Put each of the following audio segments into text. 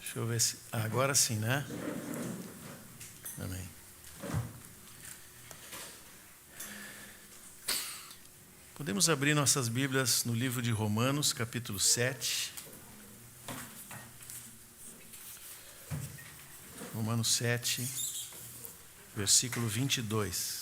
Deixa eu ver se... agora sim, né? Amém. Podemos abrir nossas Bíblias no livro de Romanos, capítulo 7. Romanos 7, versículo 22.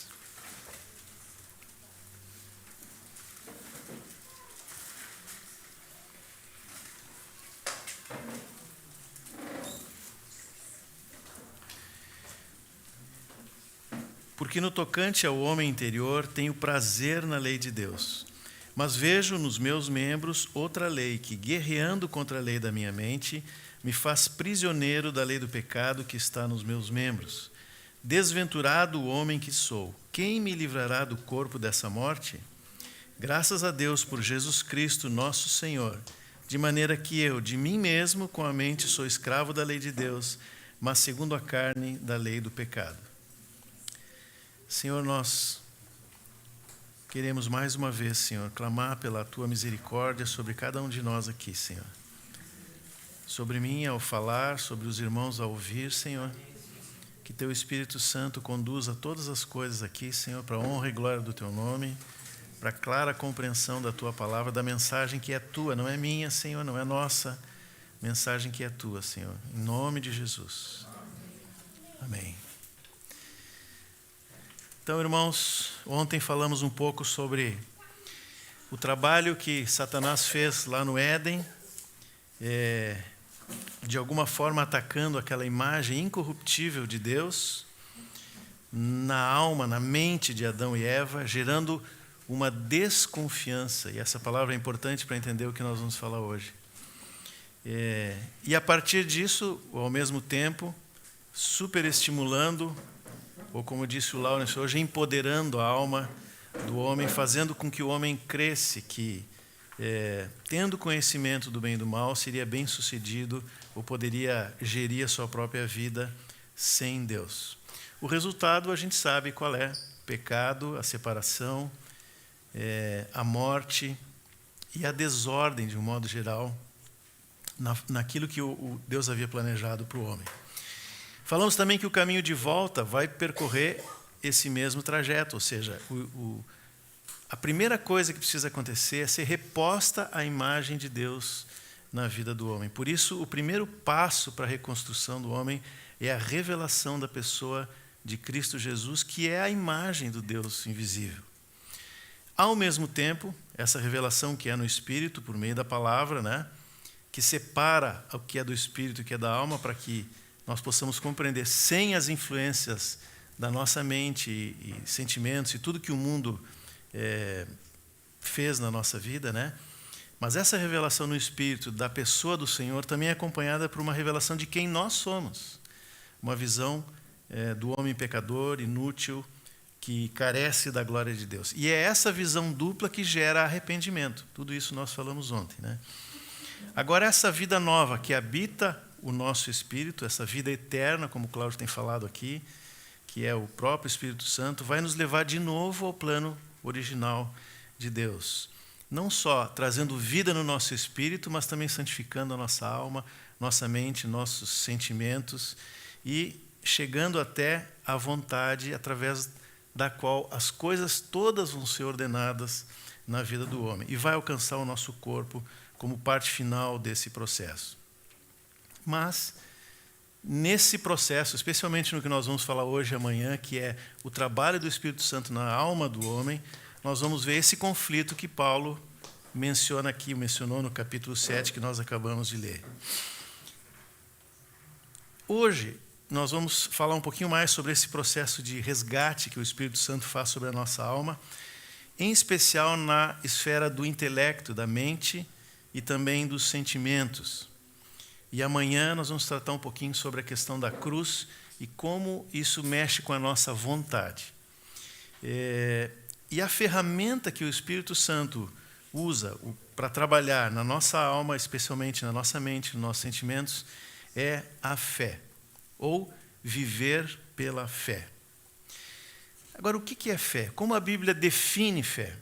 Porque no tocante ao homem interior tenho prazer na lei de Deus, mas vejo nos meus membros outra lei que, guerreando contra a lei da minha mente, me faz prisioneiro da lei do pecado que está nos meus membros. Desventurado o homem que sou, quem me livrará do corpo dessa morte? Graças a Deus por Jesus Cristo, nosso Senhor, de maneira que eu, de mim mesmo, com a mente, sou escravo da lei de Deus, mas segundo a carne, da lei do pecado. Senhor, nós queremos mais uma vez, Senhor, clamar pela Tua misericórdia sobre cada um de nós aqui, Senhor. Sobre mim ao falar, sobre os irmãos ao ouvir, Senhor. Que Teu Espírito Santo conduza todas as coisas aqui, Senhor, para a honra e glória do Teu nome, para a clara compreensão da Tua palavra, da mensagem que é Tua, não é minha, Senhor, não é nossa, mensagem que é Tua, Senhor. Em nome de Jesus. Amém. Então, irmãos, ontem falamos um pouco sobre o trabalho que Satanás fez lá no Éden, de alguma forma atacando aquela imagem incorruptível de Deus, na alma, na mente de Adão e Eva, gerando uma desconfiança, e essa palavra é importante para entender o que nós vamos falar hoje. E a partir disso, ao mesmo tempo, superestimulando, ou como disse o Lawrence hoje, empoderando a alma do homem, fazendo com que o homem cresça, que tendo conhecimento do bem e do mal, seria bem sucedido ou poderia gerir a sua própria vida sem Deus. O resultado a gente sabe qual é: pecado, a separação, a morte e a desordem, de um modo geral, naquilo que o Deus havia planejado para o homem. Falamos também que o caminho de volta vai percorrer esse mesmo trajeto, ou seja, a primeira coisa que precisa acontecer é ser reposta a imagem de Deus na vida do homem. Por isso, o primeiro passo para a reconstrução do homem é a revelação da pessoa de Cristo Jesus, que é a imagem do Deus invisível. Ao mesmo tempo, essa revelação que é no Espírito, por meio da palavra, né, que separa o que é do Espírito e o que é da alma, para que nós possamos compreender sem as influências da nossa mente e sentimentos e tudo que o mundo fez na nossa vida, né? Mas essa revelação no Espírito da pessoa do Senhor também é acompanhada por uma revelação de quem nós somos. Uma visão do homem pecador, inútil, que carece da glória de Deus. E é essa visão dupla que gera arrependimento. Tudo isso nós falamos ontem, né? Agora, essa vida nova que habita o nosso espírito, essa vida eterna, como o Cláudio tem falado aqui, que é o próprio Espírito Santo, vai nos levar de novo ao plano original de Deus. Não só trazendo vida no nosso espírito, mas também santificando a nossa alma, nossa mente, nossos sentimentos e chegando até a vontade através da qual as coisas todas vão ser ordenadas na vida do homem e vai alcançar o nosso corpo como parte final desse processo. Mas, nesse processo, especialmente no que nós vamos falar hoje e amanhã, que é o trabalho do Espírito Santo na alma do homem, nós vamos ver esse conflito que Paulo mencionou no capítulo 7, que nós acabamos de ler. Hoje, nós vamos falar um pouquinho mais sobre esse processo de resgate que o Espírito Santo faz sobre a nossa alma, em especial na esfera do intelecto, da mente e também dos sentimentos. E amanhã nós vamos tratar um pouquinho sobre a questão da cruz e como isso mexe com a nossa vontade. E a ferramenta que o Espírito Santo usa para trabalhar na nossa alma, especialmente na nossa mente, nos nossos sentimentos, é a fé, ou viver pela fé. Agora, o que é fé? Como a Bíblia define fé?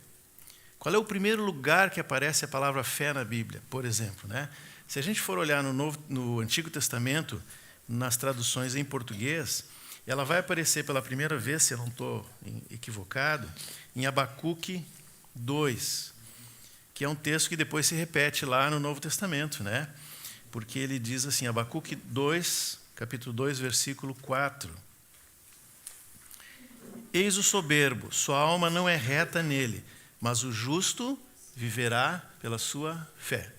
Qual é o primeiro lugar que aparece a palavra fé na Bíblia, por exemplo, né? Se a gente for olhar no Antigo Testamento, nas traduções em português, ela vai aparecer pela primeira vez, se eu não estou equivocado, em Abacuque 2, que é um texto que depois se repete lá no Novo Testamento, né? Porque ele diz assim, Abacuque 2, capítulo 2, versículo 4. Eis o soberbo, sua alma não é reta nele, mas o justo viverá pela sua fé.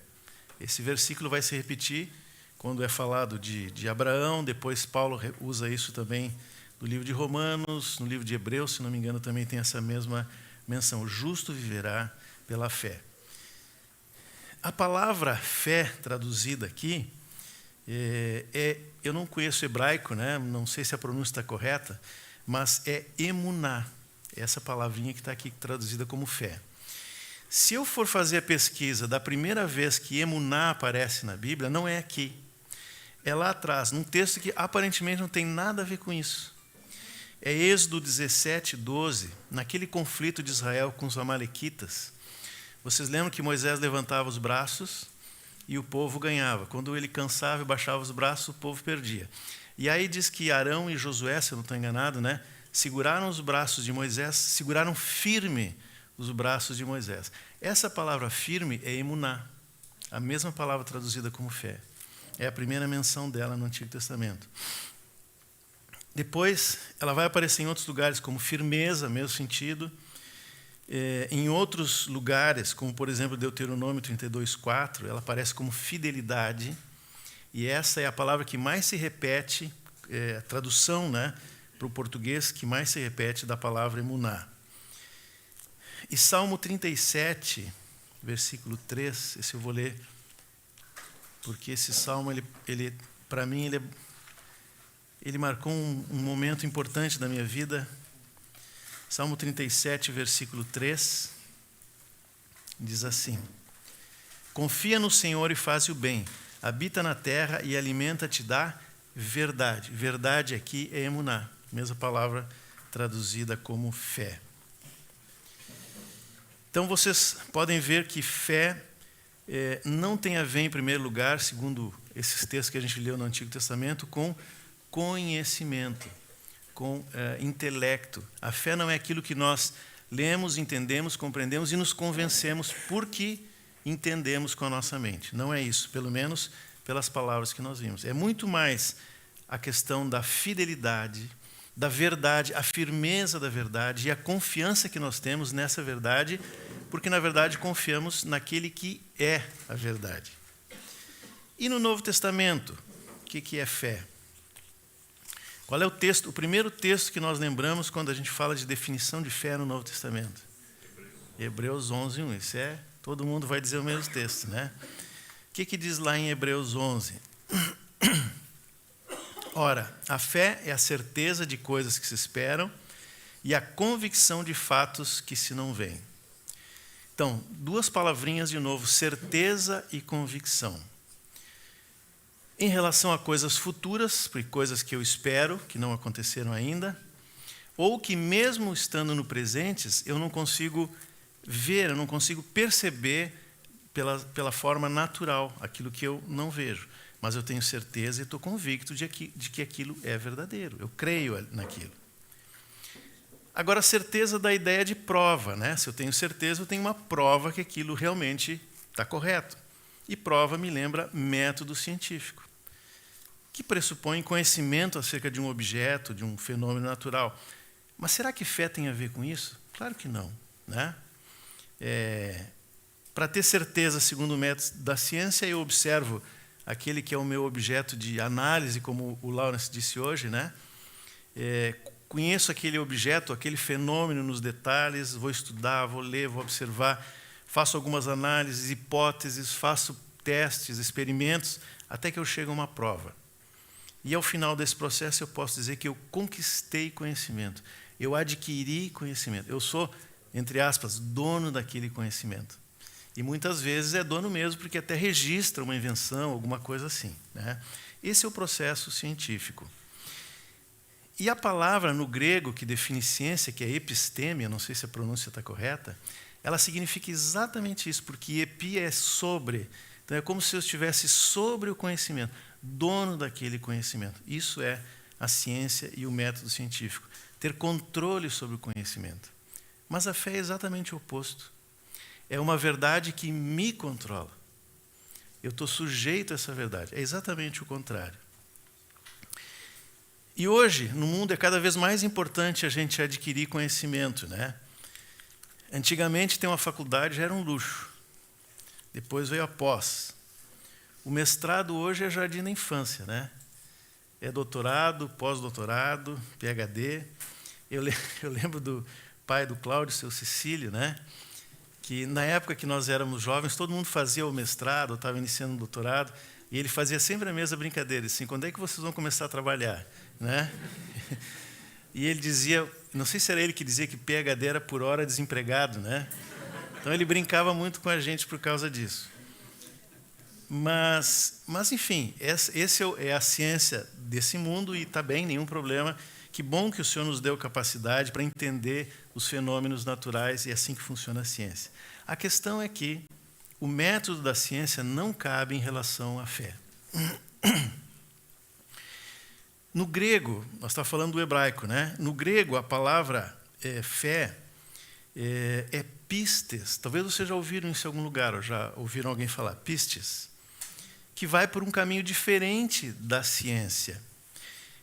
Esse versículo vai se repetir quando é falado de Abraão, depois Paulo usa isso também no livro de Romanos, no livro de Hebreus, se não me engano, também tem essa mesma menção, o justo viverá pela fé. A palavra fé traduzida aqui, eu não conheço hebraico, né? Não sei se a pronúncia está correta, mas é emuná, essa palavrinha que está aqui traduzida como fé. Se eu for fazer a pesquisa da primeira vez que emuná aparece na Bíblia, não é aqui. É lá atrás, num texto que aparentemente não tem nada a ver com isso. É Êxodo 17, 12, naquele conflito de Israel com os amalequitas. Vocês lembram que Moisés levantava os braços e o povo ganhava. Quando ele cansava e baixava os braços, o povo perdia. E aí diz que Arão e Josué, se eu não estou enganado, né, seguraram os braços de Moisés, seguraram firme os braços de Moisés. Essa palavra firme é emuná, a mesma palavra traduzida como fé. É a primeira menção dela no Antigo Testamento. Depois, ela vai aparecer em outros lugares como firmeza, mesmo sentido. Em outros lugares, como por exemplo Deuteronômio 32:4, ela aparece como fidelidade. E essa é a palavra que mais se repete, a tradução, né, para o português que mais se repete da palavra emuná. E Salmo 37, versículo 3, esse eu vou ler, porque esse salmo, para mim, ele marcou um momento importante da minha vida. Salmo 37, versículo 3, diz assim: confia no Senhor e faz o bem, habita na terra e alimenta-te da verdade. Verdade aqui é emuná, mesma palavra traduzida como fé. Então vocês podem ver que fé não tem a ver, em primeiro lugar, segundo esses textos que a gente leu no Antigo Testamento, com conhecimento, com intelecto. A fé não é aquilo que nós lemos, entendemos, compreendemos e nos convencemos porque entendemos com a nossa mente. Não é isso, pelo menos pelas palavras que nós vimos. É muito mais a questão da fidelidade, da verdade, a firmeza da verdade e a confiança que nós temos nessa verdade, porque, na verdade, confiamos naquele que é a verdade. E no Novo Testamento, o que é fé? Qual é o texto? O primeiro texto que nós lembramos quando a gente fala de definição de fé no Novo Testamento? Hebreus 11, 1. Isso todo mundo vai dizer o mesmo texto, né? O que diz lá em Hebreus 11? Ora, a fé é a certeza de coisas que se esperam e a convicção de fatos que se não veem. Então, duas palavrinhas de novo, certeza e convicção. Em relação a coisas futuras, coisas que eu espero, que não aconteceram ainda, ou que mesmo estando no presentes, eu não consigo ver, eu não consigo perceber pela forma natural, aquilo que eu não vejo. Mas eu tenho certeza e estou convicto de que aquilo é verdadeiro, eu creio naquilo. Agora, certeza da ideia de prova, né? Se eu tenho certeza, eu tenho uma prova que aquilo realmente está correto. E prova me lembra método científico, que pressupõe conhecimento acerca de um objeto, de um fenômeno natural. Mas será que fé tem a ver com isso? Claro que não, né? Para ter certeza, segundo o método da ciência, eu observo aquele que é o meu objeto de análise, como o Lawrence disse hoje, né? Conheço aquele objeto, aquele fenômeno nos detalhes, vou estudar, vou ler, vou observar, faço algumas análises, hipóteses, faço testes, experimentos, até que eu chego a uma prova. E ao final desse processo eu posso dizer que eu conquistei conhecimento, eu adquiri conhecimento, eu sou, entre aspas, dono daquele conhecimento. E muitas vezes é dono mesmo, porque até registra uma invenção, alguma coisa assim, né? Esse é o processo científico. E a palavra no grego que define ciência, que é episteme, não sei se a pronúncia está correta, ela significa exatamente isso, porque epi é sobre, Então é como se eu estivesse sobre o conhecimento, dono daquele conhecimento. Isso é a ciência e o método científico, ter controle sobre o conhecimento. Mas a fé é exatamente o oposto. É uma verdade que me controla. Eu estou sujeito a essa verdade. É exatamente o contrário. E hoje, no mundo, é cada vez mais importante a gente adquirir conhecimento, né? Antigamente, ter uma faculdade já era um luxo. Depois veio a pós. O mestrado hoje é jardim da infância, né? É doutorado, pós-doutorado, PhD. Eu lembro do pai do Cláudio, seu Cecílio, né? Que na época que nós éramos jovens, todo mundo fazia o mestrado, estava iniciando o doutorado, e ele fazia sempre a mesma brincadeira, assim, quando é que vocês vão começar a trabalhar? Né? E ele dizia, não sei se era ele que dizia que PhD era por hora desempregado, né? Então ele brincava muito com a gente por causa disso. Mas enfim, esse é a ciência desse mundo e está bem, nenhum problema. Que bom que o Senhor nos deu capacidade para entender os fenômenos naturais e é assim que funciona a ciência. A questão é que o método da ciência não cabe em relação à fé. No grego, nós estamos falando do hebraico, né? No grego, a palavra fé é pistes. Talvez vocês já ouviram isso em algum lugar, ou já ouviram alguém falar, pistes, que vai por um caminho diferente da ciência.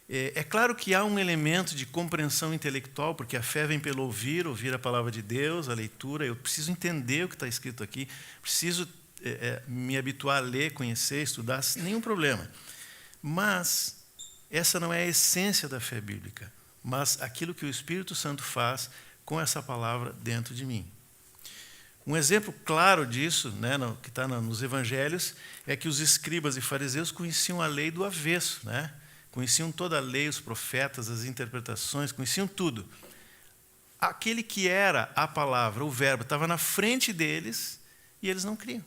É claro que há um elemento de compreensão intelectual, porque a fé vem pelo ouvir a palavra de Deus, a leitura. Eu preciso entender o que está escrito aqui, preciso me habituar a ler, conhecer, estudar, sem nenhum problema. Mas essa não é a essência da fé bíblica, mas aquilo que o Espírito Santo faz com essa palavra dentro de mim. Um exemplo claro disso, né, que está nos evangelhos, é que os escribas e fariseus conheciam a lei do avesso, né? Conheciam toda a lei, os profetas, as interpretações, conheciam tudo. Aquele que era a palavra, o verbo, estava na frente deles e eles não criam.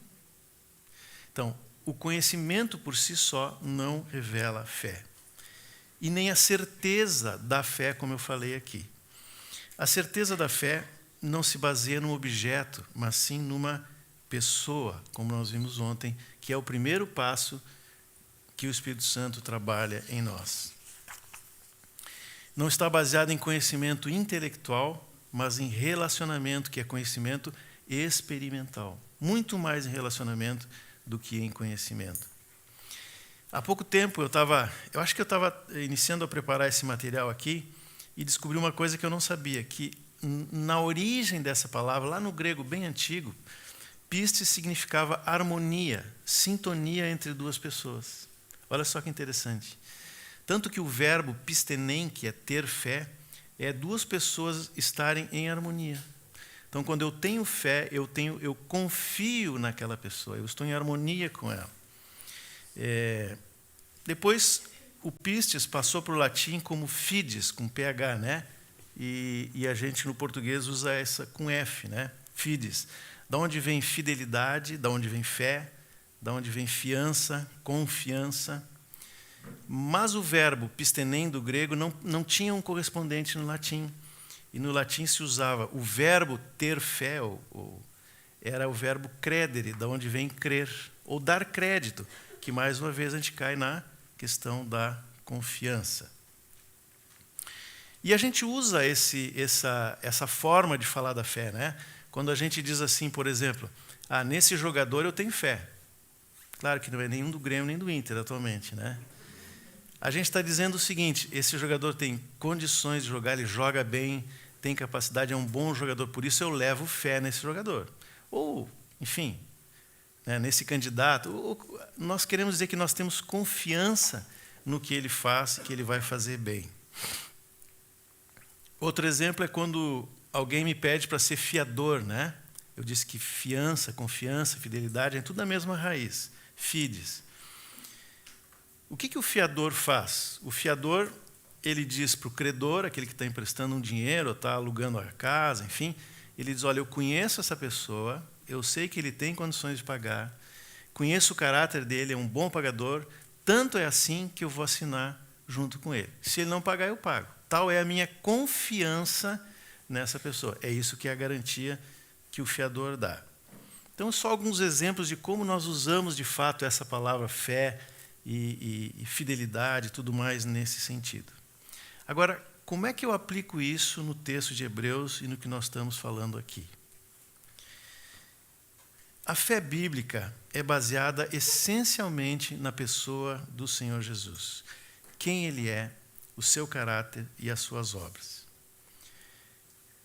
Então, o conhecimento por si só não revela fé. E nem a certeza da fé, como eu falei aqui. A certeza da fé não se baseia num objeto, mas sim numa pessoa, como nós vimos ontem, que é o primeiro passo que o Espírito Santo trabalha em nós. Não está baseado em conhecimento intelectual, mas em relacionamento, que é conhecimento experimental. Muito mais em relacionamento do que em conhecimento. Há pouco tempo eu acho que eu estava iniciando a preparar esse material aqui e descobri uma coisa que eu não sabia, que na origem dessa palavra, lá no grego bem antigo, pistes significava harmonia, sintonia entre duas pessoas. Olha só que interessante. Tanto que o verbo pistenem, que é ter fé, é duas pessoas estarem em harmonia. Então, quando eu tenho fé, eu confio naquela pessoa, eu estou em harmonia com ela. Depois, o pistes passou para o latim como fides, com PH, né? E a gente no português usa essa com F, né? Fides. Da onde vem fidelidade, da onde vem fé, da onde vem fiança, confiança. Mas o verbo pistenem do grego não tinha um correspondente no latim. E no latim se usava o verbo ter fé, era o verbo credere, da onde vem crer, ou dar crédito, que mais uma vez a gente cai na questão da confiança. E a gente usa essa forma de falar da fé, né? Quando a gente diz assim, por exemplo, nesse jogador eu tenho fé. Claro que não é nenhum do Grêmio nem do Inter atualmente, né? A gente está dizendo o seguinte, esse jogador tem condições de jogar, ele joga bem, tem capacidade, é um bom jogador, por isso eu levo fé nesse jogador. Ou, enfim, né, nesse candidato, nós queremos dizer que nós temos confiança no que ele faz, que ele vai fazer bem. Outro exemplo é quando alguém me pede para ser fiador, né? Eu disse que fiança, confiança, fidelidade, é tudo a mesma raiz, fides. O que o fiador faz? O fiador, ele diz para o credor, aquele que está emprestando um dinheiro, ou está alugando a casa, enfim, ele diz, olha, eu conheço essa pessoa, eu sei que ele tem condições de pagar, conheço o caráter dele, é um bom pagador, tanto é assim que eu vou assinar junto com ele. Se ele não pagar, eu pago. Tal é a minha confiança nessa pessoa. É isso que é a garantia que o fiador dá. Então, só alguns exemplos de como nós usamos de fato essa palavra fé e fidelidade e tudo mais nesse sentido. Agora, como é que eu aplico isso no texto de Hebreus e no que nós estamos falando aqui? A fé bíblica é baseada essencialmente na pessoa do Senhor Jesus. Quem Ele é, o seu caráter e as suas obras.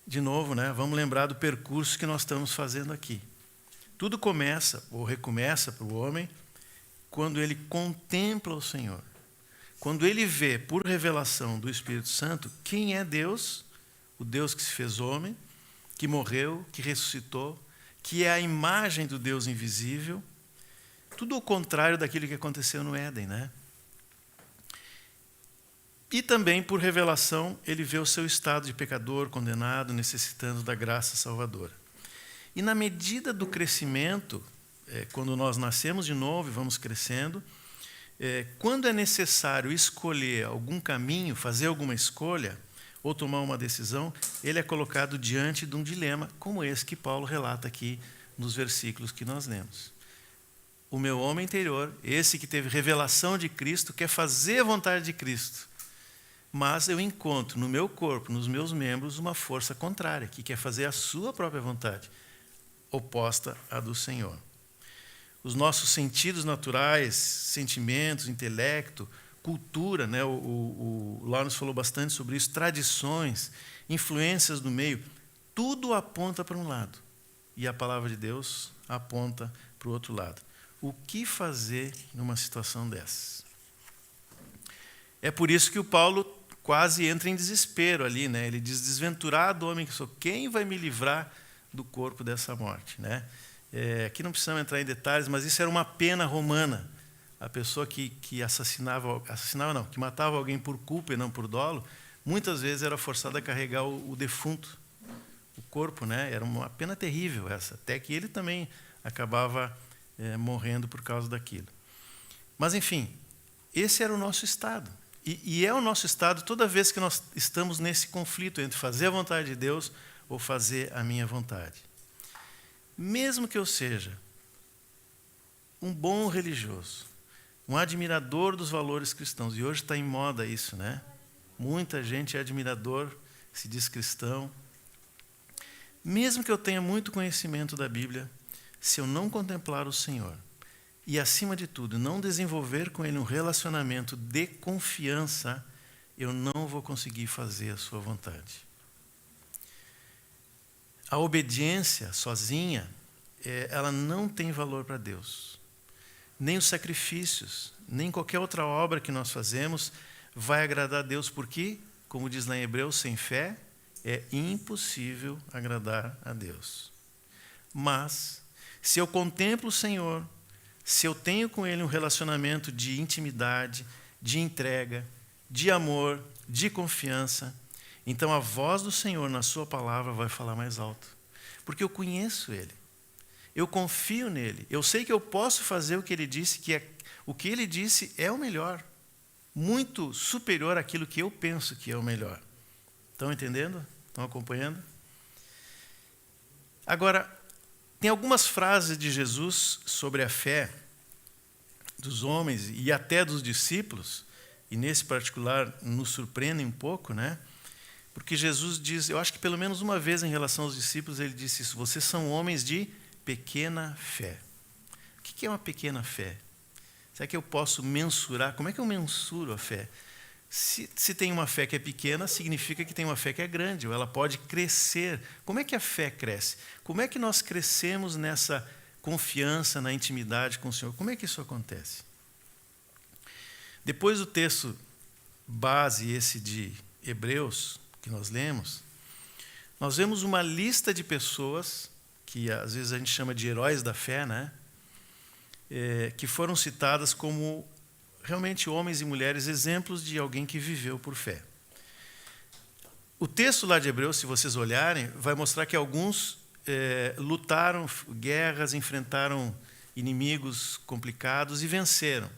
De novo, vamos lembrar do percurso que nós estamos fazendo aqui. Tudo começa, ou recomeça para o homem, quando ele contempla o Senhor. Quando ele vê, por revelação do Espírito Santo, quem é Deus, o Deus que se fez homem, que morreu, que ressuscitou, que é a imagem do Deus invisível, tudo o contrário daquilo que aconteceu no Éden, E também, por revelação, ele vê o seu estado de pecador, condenado, necessitando da graça salvadora. E na medida do crescimento, quando nós nascemos de novo e vamos crescendo, quando é necessário escolher algum caminho, fazer alguma escolha, ou tomar uma decisão, ele é colocado diante de um dilema, como esse que Paulo relata aqui nos versículos que nós lemos. O meu homem interior, esse que teve revelação de Cristo, quer fazer a vontade de Cristo. Mas eu encontro no meu corpo, nos meus membros, uma força contrária, que quer fazer a sua própria vontade, oposta à do Senhor. Os nossos sentidos naturais, sentimentos, intelecto, cultura, o Lawrence falou bastante sobre isso, tradições, influências do meio, tudo aponta para um lado. E a palavra de Deus aponta para o outro lado. O que fazer numa situação dessas? É por isso que o Paulo quase entra em desespero ali, Ele diz, desventurado homem que sou, quem vai me livrar do corpo dessa morte, Aqui não precisamos entrar em detalhes, mas isso era uma pena romana. A pessoa que que matava alguém por culpa e não por dolo, muitas vezes era forçada a carregar o defunto, o corpo, Era uma pena terrível essa, até que ele também acabava morrendo por causa daquilo. Mas, enfim, esse era o nosso estado. E é o nosso estado toda vez que nós estamos nesse conflito entre fazer a vontade de Deus ou fazer a minha vontade. Mesmo que eu seja um bom religioso, um admirador dos valores cristãos, e hoje está em moda isso, Muita gente é admirador, se diz cristão. Mesmo que eu tenha muito conhecimento da Bíblia, se eu não contemplar o Senhor, e, acima de tudo, não desenvolver com Ele um relacionamento de confiança, eu não vou conseguir fazer a sua vontade. A obediência sozinha, ela não tem valor para Deus. Nem os sacrifícios, nem qualquer outra obra que nós fazemos vai agradar a Deus, porque, como diz lá em Hebreus, sem fé é impossível agradar a Deus. Mas, se eu contemplo o Senhor, se eu tenho com Ele um relacionamento de intimidade, de entrega, de amor, de confiança, então a voz do Senhor na sua palavra vai falar mais alto. Porque eu conheço Ele, eu confio nele, eu sei que eu posso fazer o que Ele disse, o que Ele disse é o melhor, muito superior àquilo que eu penso que é o melhor. Estão entendendo? Estão acompanhando? Agora, tem algumas frases de Jesus sobre a fé dos homens e até dos discípulos, e nesse particular nos surpreendem um pouco, Porque Jesus diz, eu acho que pelo menos uma vez em relação aos discípulos, ele disse isso, vocês são homens de pequena fé. O que é uma pequena fé? Será que eu posso mensurar? Como é que eu mensuro a fé? Se tem uma fé que é pequena, significa que tem uma fé que é grande, ou ela pode crescer. Como é que a fé cresce? Como é que nós crescemos nessa confiança, na intimidade com o Senhor? Como é que isso acontece? Depois do texto base, esse de Hebreus, que nós lemos, nós vemos uma lista de pessoas, que às vezes a gente chama de heróis da fé, que foram citadas como realmente homens e mulheres, exemplos de alguém que viveu por fé. O texto lá de Hebreus, se vocês olharem, vai mostrar que alguns lutaram guerras, enfrentaram inimigos complicados e venceram,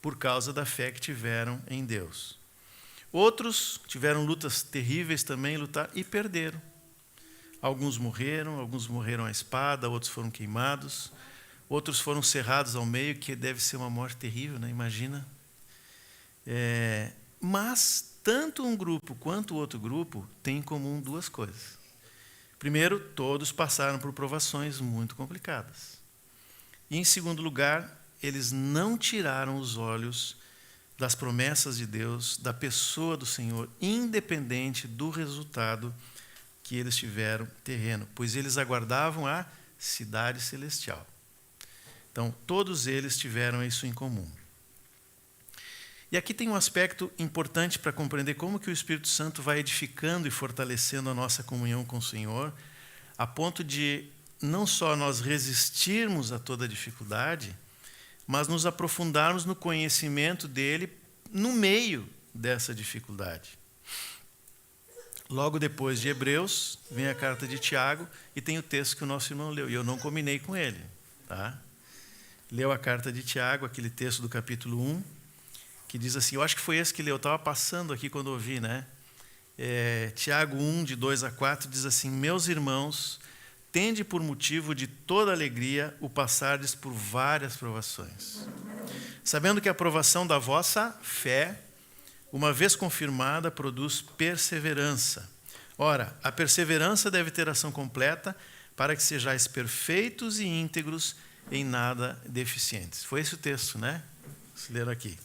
por causa da fé que tiveram em Deus. Outros tiveram lutas terríveis também, lutaram e perderam. Alguns morreram à espada, outros foram queimados, outros foram cerrados ao meio, que deve ser uma morte terrível, né? Imagina. Mas tanto um grupo quanto o outro grupo têm em comum duas coisas. Primeiro, todos passaram por provações muito complicadas. E, em segundo lugar, eles não tiraram os olhos das promessas de Deus, da pessoa do Senhor, independente do resultado que eles tiveram terreno, pois eles aguardavam a cidade celestial. Então, todos eles tiveram isso em comum. E aqui tem um aspecto importante para compreender como que o Espírito Santo vai edificando e fortalecendo a nossa comunhão com o Senhor, a ponto de não só nós resistirmos a toda dificuldade, mas nos aprofundarmos no conhecimento dele no meio dessa dificuldade. Logo depois de Hebreus, vem a carta de Tiago e tem o texto que o nosso irmão leu, e eu não combinei com ele. Tá? Leu a carta de Tiago, aquele texto do capítulo 1, que diz assim, eu acho que foi esse que leu, eu estava passando aqui quando ouvi, né? Tiago 1, de 2 a 4, diz assim, meus irmãos, tende por motivo de toda alegria o passardes por várias provações, sabendo que a provação da vossa fé, uma vez confirmada, produz perseverança. Ora, a perseverança deve ter ação completa, para que sejais perfeitos e íntegros, em nada deficientes. Foi esse o texto, né? Se ler aqui.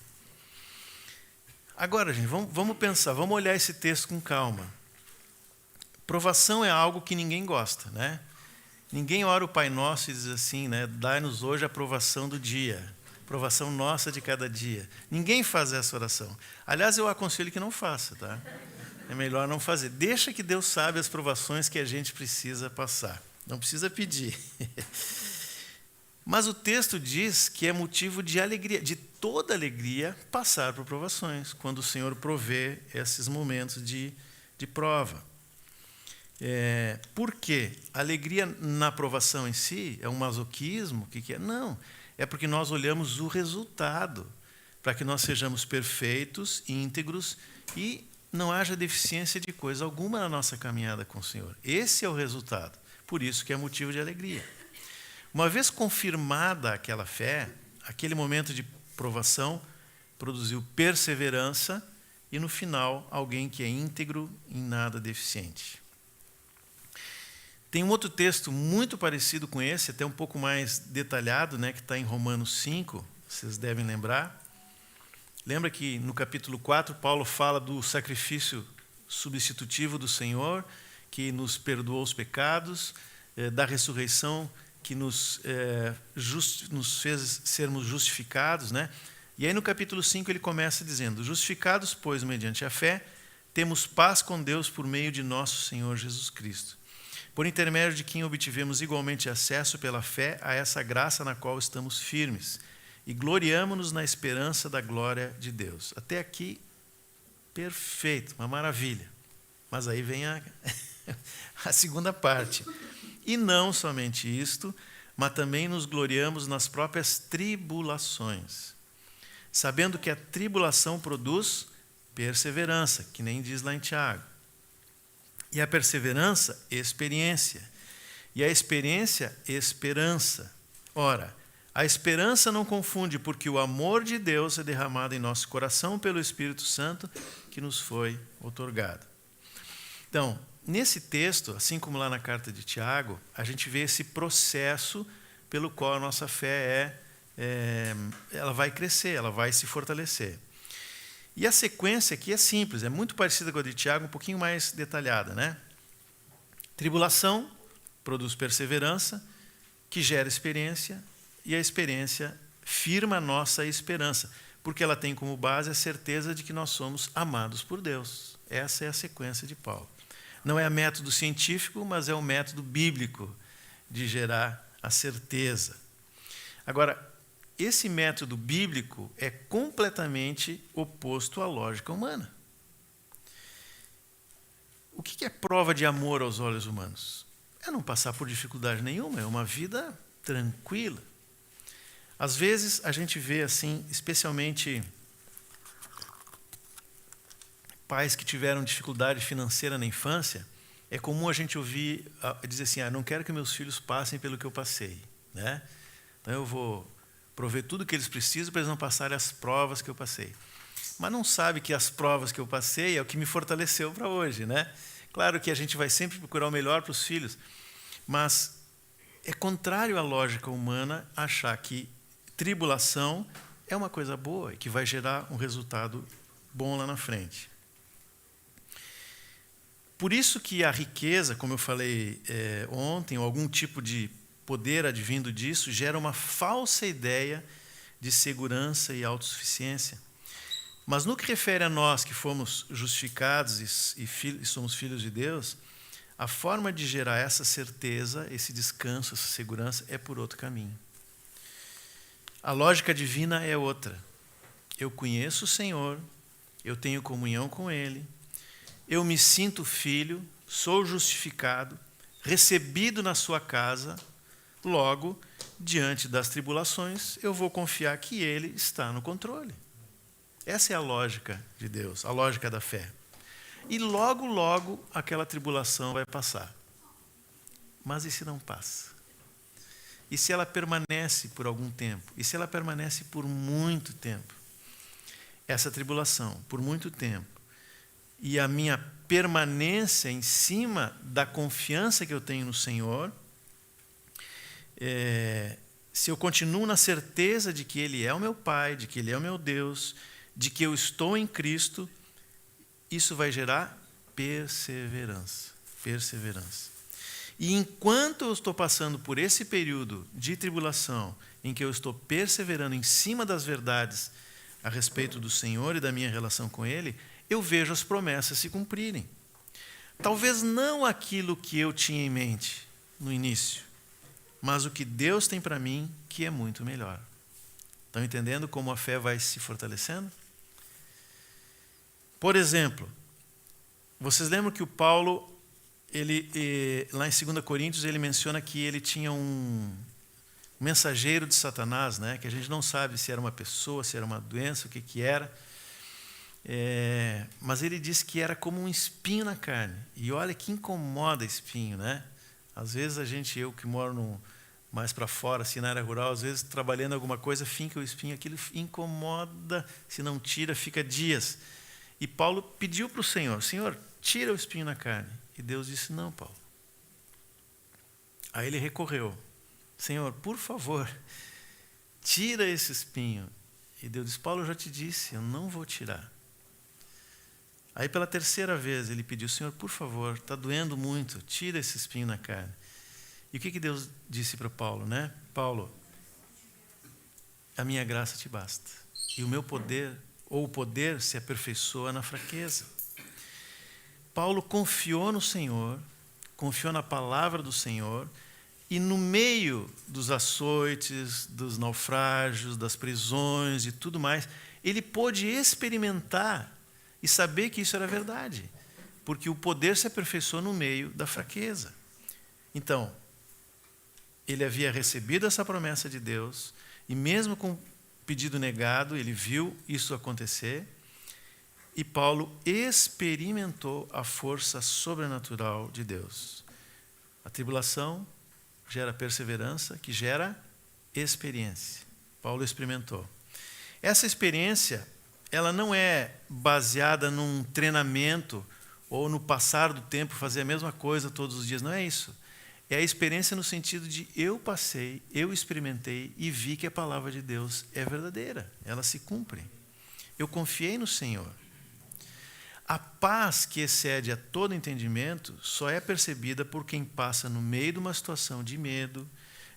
Agora, gente, vamos pensar, vamos olhar esse texto com calma. Provação é algo que ninguém gosta, né? Ninguém ora o Pai Nosso e diz assim, né? Dai-nos hoje a provação do dia. Provação nossa de cada dia. Ninguém faz essa oração. Aliás, eu aconselho que não faça, tá? É melhor não fazer. Deixa que Deus sabe as provações que a gente precisa passar. Não precisa pedir. Mas o texto diz que é motivo de alegria, de toda alegria, passar por provações, quando o Senhor provê esses momentos de prova. Por quê? A alegria na provação em si é um masoquismo? O que é? Não. É porque nós olhamos o resultado, para que nós sejamos perfeitos, íntegros e não haja deficiência de coisa alguma na nossa caminhada com o Senhor. Esse é o resultado. Por isso que é motivo de alegria. Uma vez confirmada aquela fé, aquele momento de provação produziu perseverança e, no final, alguém que é íntegro, em nada deficiente. Tem um outro texto muito parecido com esse, até um pouco mais detalhado, né, que está em Romanos 5, vocês devem lembrar. Lembra que no capítulo 4, Paulo fala do sacrifício substitutivo do Senhor, que nos perdoou os pecados, da ressurreição, que nos fez sermos justificados, né? E aí no capítulo 5 ele começa dizendo, justificados, pois, mediante a fé, temos paz com Deus por meio de nosso Senhor Jesus Cristo, por intermédio de quem obtivemos igualmente acesso pela fé a essa graça na qual estamos firmes, e gloriamo-nos na esperança da glória de Deus. Até aqui, perfeito, uma maravilha. Mas aí vem a segunda parte. E não somente isto, mas também nos gloriamos nas próprias tribulações, sabendo que a tribulação produz perseverança, que nem diz lá em Tiago. E a perseverança, experiência. E a experiência, esperança. Ora, a esperança não confunde, porque o amor de Deus é derramado em nosso coração pelo Espírito Santo que nos foi outorgado. Então, nesse texto, assim como lá na carta de Tiago, a gente vê esse processo pelo qual a nossa fé ela vai crescer, ela vai se fortalecer. E a sequência aqui é simples, é muito parecida com a de Tiago, um pouquinho mais detalhada, né? Tribulação produz perseverança, que gera experiência, e a experiência firma a nossa esperança, porque ela tem como base a certeza de que nós somos amados por Deus. Essa é a sequência de Paulo. Não é método científico, mas é o método bíblico de gerar a certeza. Agora, esse método bíblico é completamente oposto à lógica humana. O que é prova de amor aos olhos humanos? É não passar por dificuldade nenhuma, é uma vida tranquila. Às vezes a gente vê assim, especialmente pais que tiveram dificuldade financeira na infância, É comum a gente ouvir dizer assim: não quero que meus filhos passem pelo que eu passei, né? Então eu vou prover tudo o que eles precisam para eles não passarem as provas que eu passei. Mas não sabe que as provas que eu passei é o que me fortaleceu para hoje, né? Claro que a gente vai sempre procurar o melhor para os filhos, mas é contrário à lógica humana achar que tribulação é uma coisa boa e que vai gerar um resultado bom lá na frente. Por isso que a riqueza, como eu falei ontem, ou algum tipo de poder advindo disso, gera uma falsa ideia de segurança e autossuficiência. Mas no que refere a nós que fomos justificados e somos filhos de Deus, a forma de gerar essa certeza, esse descanso, essa segurança é por outro caminho. A lógica divina é outra. Eu conheço o Senhor, eu tenho comunhão com Ele, eu me sinto filho, sou justificado, recebido na sua casa, logo, diante das tribulações, eu vou confiar que Ele está no controle. Essa é a lógica de Deus, a lógica da fé. E logo, logo, aquela tribulação vai passar. Mas e se não passa? E se ela permanece por algum tempo? E se ela permanece por muito tempo? Essa tribulação, por muito tempo, e a minha permanência em cima da confiança que eu tenho no Senhor, se eu continuo na certeza de que Ele é o meu Pai, de que Ele é o meu Deus, de que eu estou em Cristo, isso vai gerar perseverança. Perseverança. E enquanto eu estou passando por esse período de tribulação, em que eu estou perseverando em cima das verdades a respeito do Senhor e da minha relação com Ele, eu vejo as promessas se cumprirem. Talvez não aquilo que eu tinha em mente no início, mas o que Deus tem para mim, que é muito melhor. Estão entendendo como a fé vai se fortalecendo? Por exemplo, vocês lembram que o Paulo, lá em 2 Coríntios, ele menciona que ele tinha um mensageiro de Satanás, né? Que a gente não sabe se era uma pessoa, se era uma doença, o que era. Mas ele disse que era como um espinho na carne. E olha que incomoda espinho, né? Às vezes eu que moro mais para fora, assim, na área rural, às vezes trabalhando alguma coisa, finca o espinho, aquilo incomoda, se não tira, fica dias. E Paulo pediu para o Senhor: Senhor, tira o espinho na carne. E Deus disse: não, Paulo. Aí ele recorreu: Senhor, por favor, tira esse espinho. E Deus disse: Paulo, eu já te disse, eu não vou tirar. Aí pela terceira vez ele pediu: Senhor, por favor, está doendo muito, tira esse espinho na carne. E o que Deus disse para Paulo, né? Paulo, a minha graça te basta. E o meu poder, ou o poder, se aperfeiçoa na fraqueza. Paulo confiou no Senhor, confiou na palavra do Senhor, e no meio dos açoites, dos naufrágios, das prisões e tudo mais, ele pôde experimentar e saber que isso era verdade, porque o poder se aperfeiçoa no meio da fraqueza. Então, ele havia recebido essa promessa de Deus, e mesmo com o pedido negado, ele viu isso acontecer, e Paulo experimentou a força sobrenatural de Deus. A tribulação gera perseverança, que gera experiência. Paulo experimentou. Essa experiência, ela não é baseada num treinamento ou no passar do tempo, fazer a mesma coisa todos os dias. Não é isso. É a experiência no sentido de eu passei, eu experimentei e vi que a palavra de Deus é verdadeira. Ela se cumpre. Eu confiei no Senhor. A paz que excede a todo entendimento só é percebida por quem passa no meio de uma situação de medo,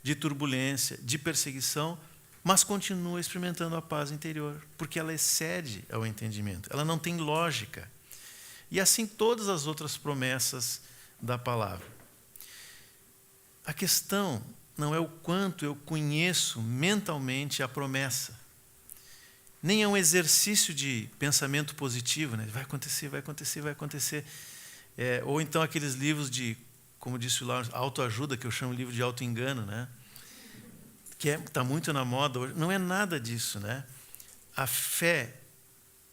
de turbulência, de perseguição, mas continua experimentando a paz interior, porque ela excede ao entendimento, ela não tem lógica. E assim todas as outras promessas da palavra. A questão não é o quanto eu conheço mentalmente a promessa, nem é um exercício de pensamento positivo, né? Vai acontecer, vai acontecer, vai acontecer. Ou então aqueles livros de, como disse o Lawrence, autoajuda, que eu chamo de livro de auto-engano, né? Que está muito na moda hoje. Não é nada disso, né? A fé,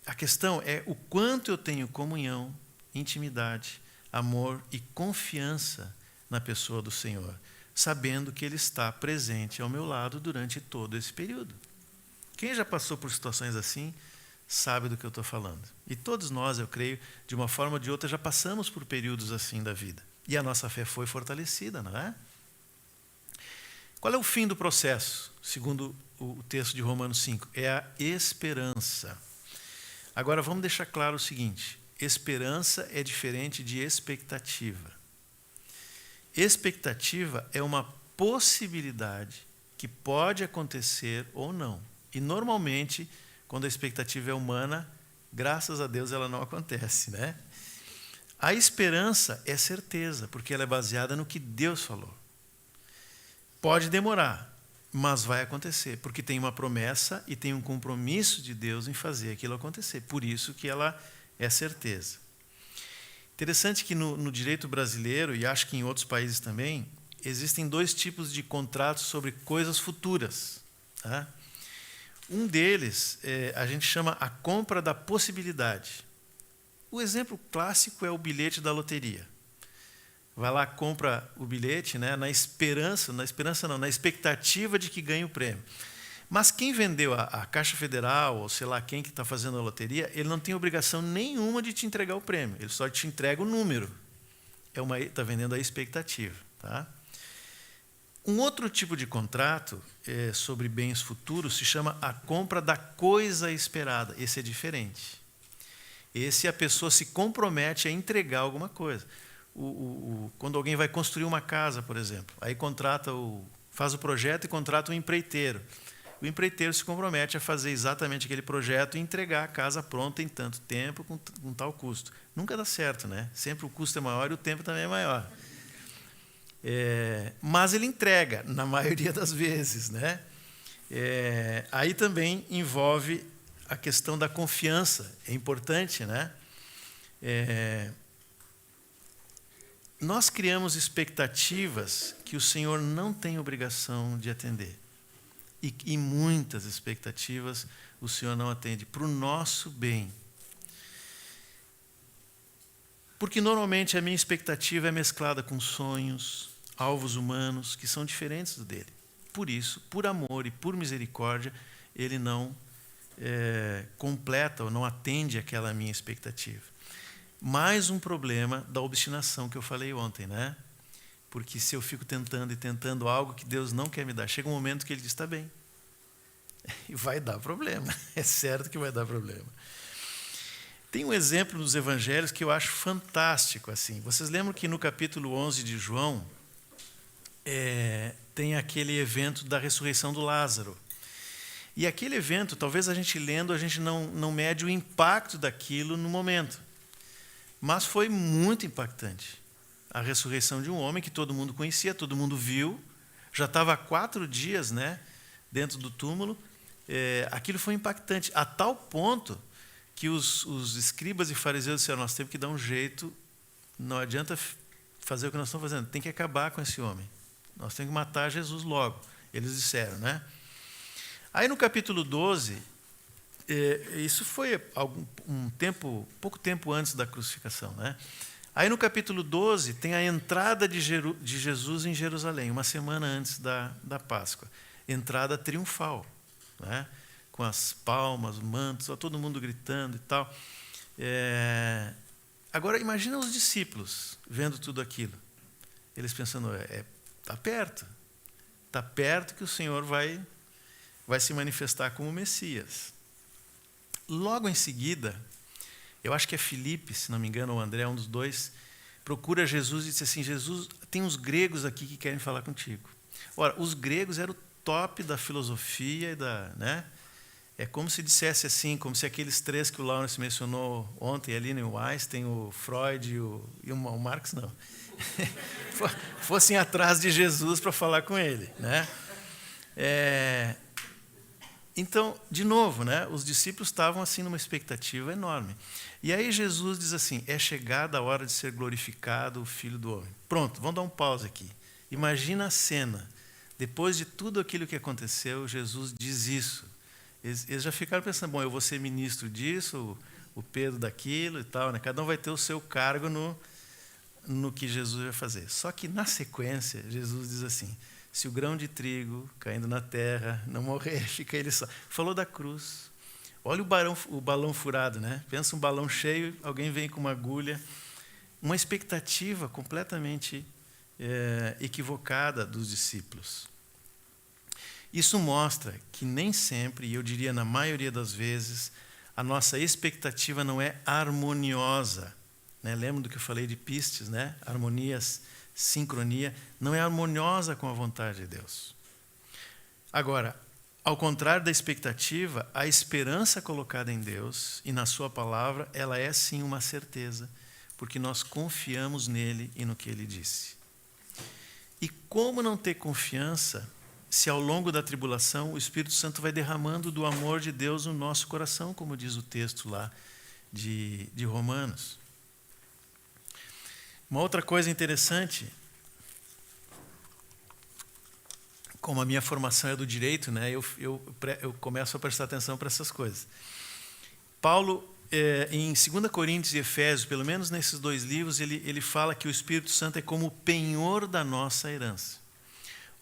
a questão é o quanto eu tenho comunhão, intimidade, amor e confiança na pessoa do Senhor, sabendo que Ele está presente ao meu lado durante todo esse período. Quem já passou por situações assim, sabe do que eu estou falando. E todos nós, eu creio, de uma forma ou de outra, já passamos por períodos assim da vida. E a nossa fé foi fortalecida, não é? Qual é o fim do processo, segundo o texto de Romanos 5? É a esperança. Agora, vamos deixar claro o seguinte: esperança é diferente de expectativa. Expectativa é uma possibilidade que pode acontecer ou não. E, normalmente, quando a expectativa é humana, graças a Deus ela não acontece, né? A esperança é certeza, porque ela é baseada no que Deus falou. Pode demorar, mas vai acontecer, porque tem uma promessa e tem um compromisso de Deus em fazer aquilo acontecer. Por isso que ela é certeza. Interessante que no direito brasileiro, e acho que em outros países também, existem dois tipos de contratos sobre coisas futuras. Tá? Um deles a gente chama a compra da possibilidade. O exemplo clássico é o bilhete da loteria. Vai lá, compra o bilhete, né, na expectativa de que ganhe o prêmio. Mas quem vendeu a Caixa Federal, ou sei lá quem que está fazendo a loteria, ele não tem obrigação nenhuma de te entregar o prêmio, ele só te entrega o número. Está vendendo a expectativa. Tá? Um outro tipo de contrato sobre bens futuros se chama a compra da coisa esperada. Esse é diferente. Esse a pessoa se compromete a entregar alguma coisa. Quando alguém vai construir uma casa, por exemplo, aí faz o projeto e contrata um empreiteiro. O empreiteiro se compromete a fazer exatamente aquele projeto e entregar a casa pronta em tanto tempo, com tal custo. Nunca dá certo, né? Sempre o custo é maior e o tempo também é maior. Mas ele entrega, na maioria das vezes, né? Aí também envolve a questão da confiança. É importante, né? Nós criamos expectativas que o Senhor não tem obrigação de atender. E muitas expectativas o Senhor não atende, para o nosso bem. Porque normalmente a minha expectativa é mesclada com sonhos, alvos humanos, que são diferentes do dele. Por isso, por amor e por misericórdia, ele não completa ou não atende aquela minha expectativa. Mais um problema da obstinação que eu falei ontem, né? Porque se eu fico tentando e tentando algo que Deus não quer me dar, chega um momento que Ele diz, está bem. E vai dar problema. É certo que vai dar problema. Tem um exemplo nos evangelhos que eu acho fantástico. Assim. Vocês lembram que no capítulo 11 de João, tem aquele evento da ressurreição do Lázaro. E aquele evento, talvez a gente lendo, a gente não mede o impacto daquilo no momento. Mas foi muito impactante. A ressurreição de um homem que todo mundo conhecia, todo mundo viu, já estava há 4 dias, né, dentro do túmulo. Aquilo foi impactante, a tal ponto que os escribas e fariseus disseram, nós temos que dar um jeito, não adianta fazer o que nós estamos fazendo, tem que acabar com esse homem. Nós temos que matar Jesus logo. Eles disseram, né? Aí no capítulo 12, isso foi pouco tempo antes da crucificação, né? Aí no capítulo 12 tem a entrada de Jesus em Jerusalém, uma semana antes da Páscoa. Entrada triunfal, né? Com as palmas, mantos, todo mundo gritando e tal. Agora imagina os discípulos vendo tudo aquilo. Eles pensando, está perto que o Senhor vai se manifestar como Messias. Logo em seguida, eu acho que é Filipe, se não me engano, ou André, um dos dois, procura Jesus e diz assim, Jesus, tem uns gregos aqui que querem falar contigo. Ora, os gregos eram o top da filosofia, né? É como se dissesse assim, como se aqueles 3 que o Lawrence mencionou ontem, ali, o Einstein, o Freud e o Marx, não, fossem atrás de Jesus para falar com ele, né? Então, de novo, né, os discípulos estavam assim numa expectativa enorme. E aí Jesus diz assim, é chegada a hora de ser glorificado o Filho do Homem. Pronto, vamos dar um pause aqui. Imagina a cena. Depois de tudo aquilo que aconteceu, Jesus diz isso. Eles já ficaram pensando, bom, eu vou ser ministro disso, o Pedro daquilo e tal, né? Cada um vai ter o seu cargo no que Jesus vai fazer. Só que na sequência, Jesus diz assim: se o grão de trigo caindo na terra não morrer, fica ele só. Falou da cruz. Olha o balão furado, né? Pensa um balão cheio, alguém vem com uma agulha. Uma expectativa completamente equivocada dos discípulos. Isso mostra que nem sempre, e eu diria na maioria das vezes, a nossa expectativa não é harmoniosa. Né? Lembra do que eu falei de pistes, né? Harmonias, sincronia, não é harmoniosa com a vontade de Deus. Agora, ao contrário da expectativa, a esperança colocada em Deus e na sua palavra, ela é sim uma certeza, porque nós confiamos nele e no que ele disse. E como não ter confiança se ao longo da tribulação o Espírito Santo vai derramando do amor de Deus no nosso coração, como diz o texto lá de Romanos? Uma outra coisa interessante, como a minha formação é do direito, né, eu começo a prestar atenção para essas coisas. Paulo, em 2 Coríntios e Efésios, pelo menos nesses dois livros, ele fala que o Espírito Santo é como o penhor da nossa herança.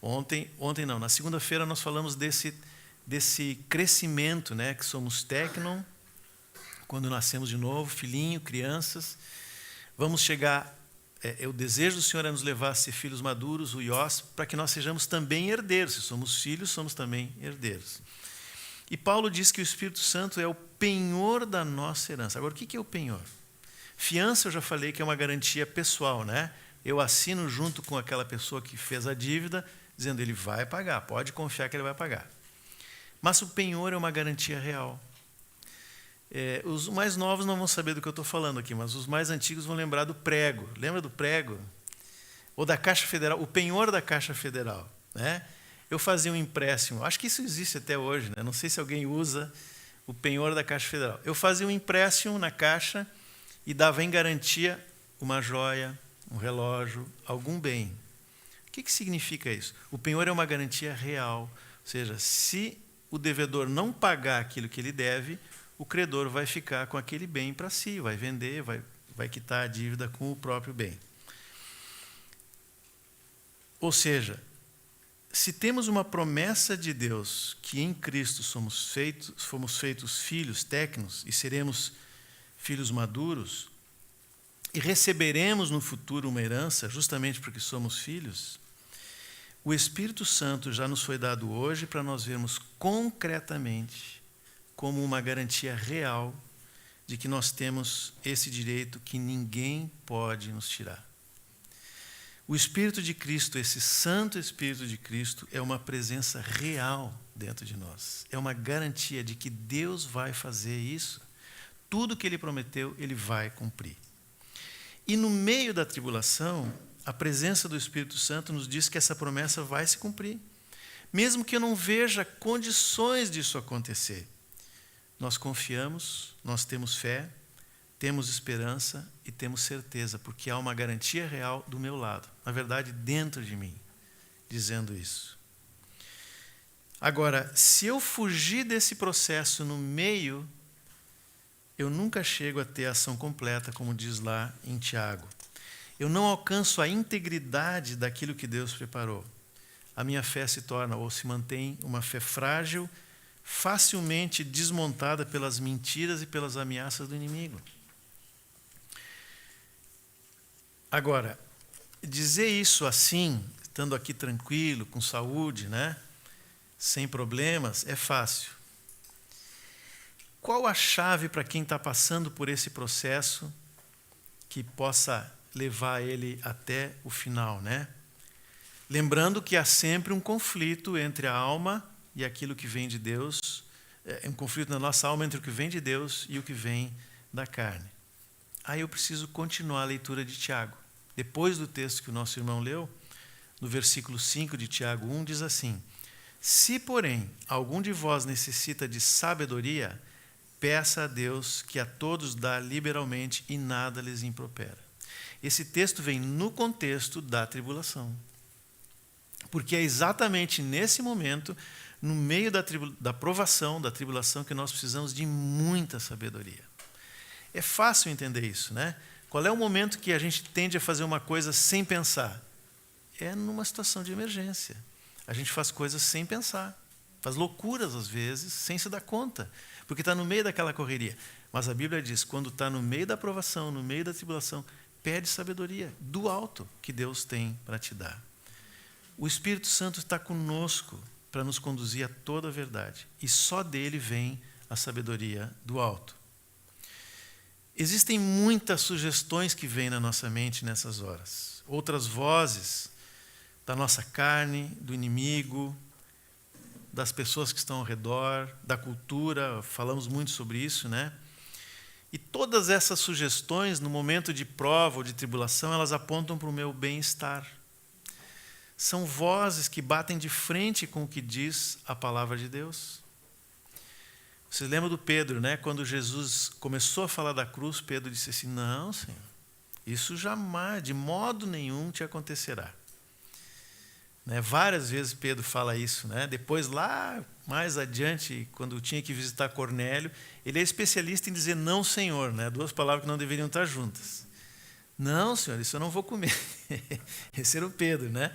Ontem não, na segunda-feira nós falamos desse crescimento, né, que somos tecnon, quando nascemos de novo, filhinho, crianças. Vamos chegar, o desejo do Senhor é nos levar a ser filhos maduros, o iós, para que nós sejamos também herdeiros. Se somos filhos, somos também herdeiros. E Paulo diz que o Espírito Santo é o penhor da nossa herança. Agora, o que é o penhor? Fiança, eu já falei que é uma garantia pessoal, né? Eu assino junto com aquela pessoa que fez a dívida, dizendo ele vai pagar, pode confiar que ele vai pagar. Mas o penhor é uma garantia real. Os mais novos não vão saber do que eu estou falando aqui, mas os mais antigos vão lembrar do prego. Lembra do prego? Ou da Caixa Federal, o penhor da Caixa Federal, né? Eu fazia um empréstimo, acho que isso existe até hoje, né? Não sei se alguém usa o penhor da Caixa Federal. Eu fazia um empréstimo na Caixa e dava em garantia uma joia, um relógio, algum bem. O que significa isso? O penhor é uma garantia real, ou seja, se o devedor não pagar aquilo que ele deve, o credor vai ficar com aquele bem para si, vai vender, vai quitar a dívida com o próprio bem. Ou seja, se temos uma promessa de Deus que em Cristo fomos feitos filhos tecnos e seremos filhos maduros e receberemos no futuro uma herança justamente porque somos filhos, o Espírito Santo já nos foi dado hoje para nós vermos concretamente como uma garantia real de que nós temos esse direito que ninguém pode nos tirar. O Espírito de Cristo, esse Santo Espírito de Cristo, é uma presença real dentro de nós. É uma garantia de que Deus vai fazer isso. Tudo que Ele prometeu, Ele vai cumprir. E no meio da tribulação, a presença do Espírito Santo nos diz que essa promessa vai se cumprir. Mesmo que eu não veja condições disso acontecer. Nós confiamos, nós temos fé, temos esperança e temos certeza, porque há uma garantia real do meu lado, na verdade, dentro de mim, dizendo isso. Agora, se eu fugir desse processo no meio, eu nunca chego a ter a ação completa, como diz lá em Tiago. Eu não alcanço a integridade daquilo que Deus preparou. A minha fé se torna ou se mantém uma fé frágil, facilmente desmontada pelas mentiras e pelas ameaças do inimigo. Agora, dizer isso assim, estando aqui tranquilo, com saúde, né, sem problemas, é fácil. Qual a chave para quem está passando por esse processo que possa levar ele até o final, né? Lembrando que há sempre um conflito entre a alma e aquilo que vem de Deus, um conflito na nossa alma entre o que vem de Deus e o que vem da carne. Aí eu preciso continuar a leitura de Tiago. Depois do texto que o nosso irmão leu, no versículo 5 de Tiago 1, diz assim: se, porém, algum de vós necessita de sabedoria, peça a Deus que a todos dá liberalmente e nada lhes impropera. Esse texto vem no contexto da tribulação. Porque é exatamente nesse momento, no meio da provação, da tribulação, que nós precisamos de muita sabedoria. É fácil entender isso, né? Qual é o momento que a gente tende a fazer uma coisa sem pensar? É numa situação de emergência. A gente faz coisas sem pensar. Faz loucuras, às vezes, sem se dar conta. Porque está no meio daquela correria. Mas a Bíblia diz, quando está no meio da provação, no meio da tribulação, pede sabedoria do alto que Deus tem para te dar. O Espírito Santo está conosco para nos conduzir a toda a verdade. E só dele vem a sabedoria do alto. Existem muitas sugestões que vêm na nossa mente nessas horas. Outras vozes da nossa carne, do inimigo, das pessoas que estão ao redor, da cultura, falamos muito sobre isso, né? E todas essas sugestões, no momento de prova ou de tribulação, elas apontam para o meu bem-estar. São vozes que batem de frente com o que diz a palavra de Deus. Vocês lembram do Pedro, né? Quando Jesus começou a falar da cruz, Pedro disse assim, não, Senhor, isso jamais, de modo nenhum te acontecerá. Né? Várias vezes Pedro fala isso. Né? Depois, lá mais adiante, quando tinha que visitar Cornélio, ele é especialista em dizer não, Senhor. Né? Duas palavras que não deveriam estar juntas. Não, Senhor, isso eu não vou comer. Esse era o Pedro. Né?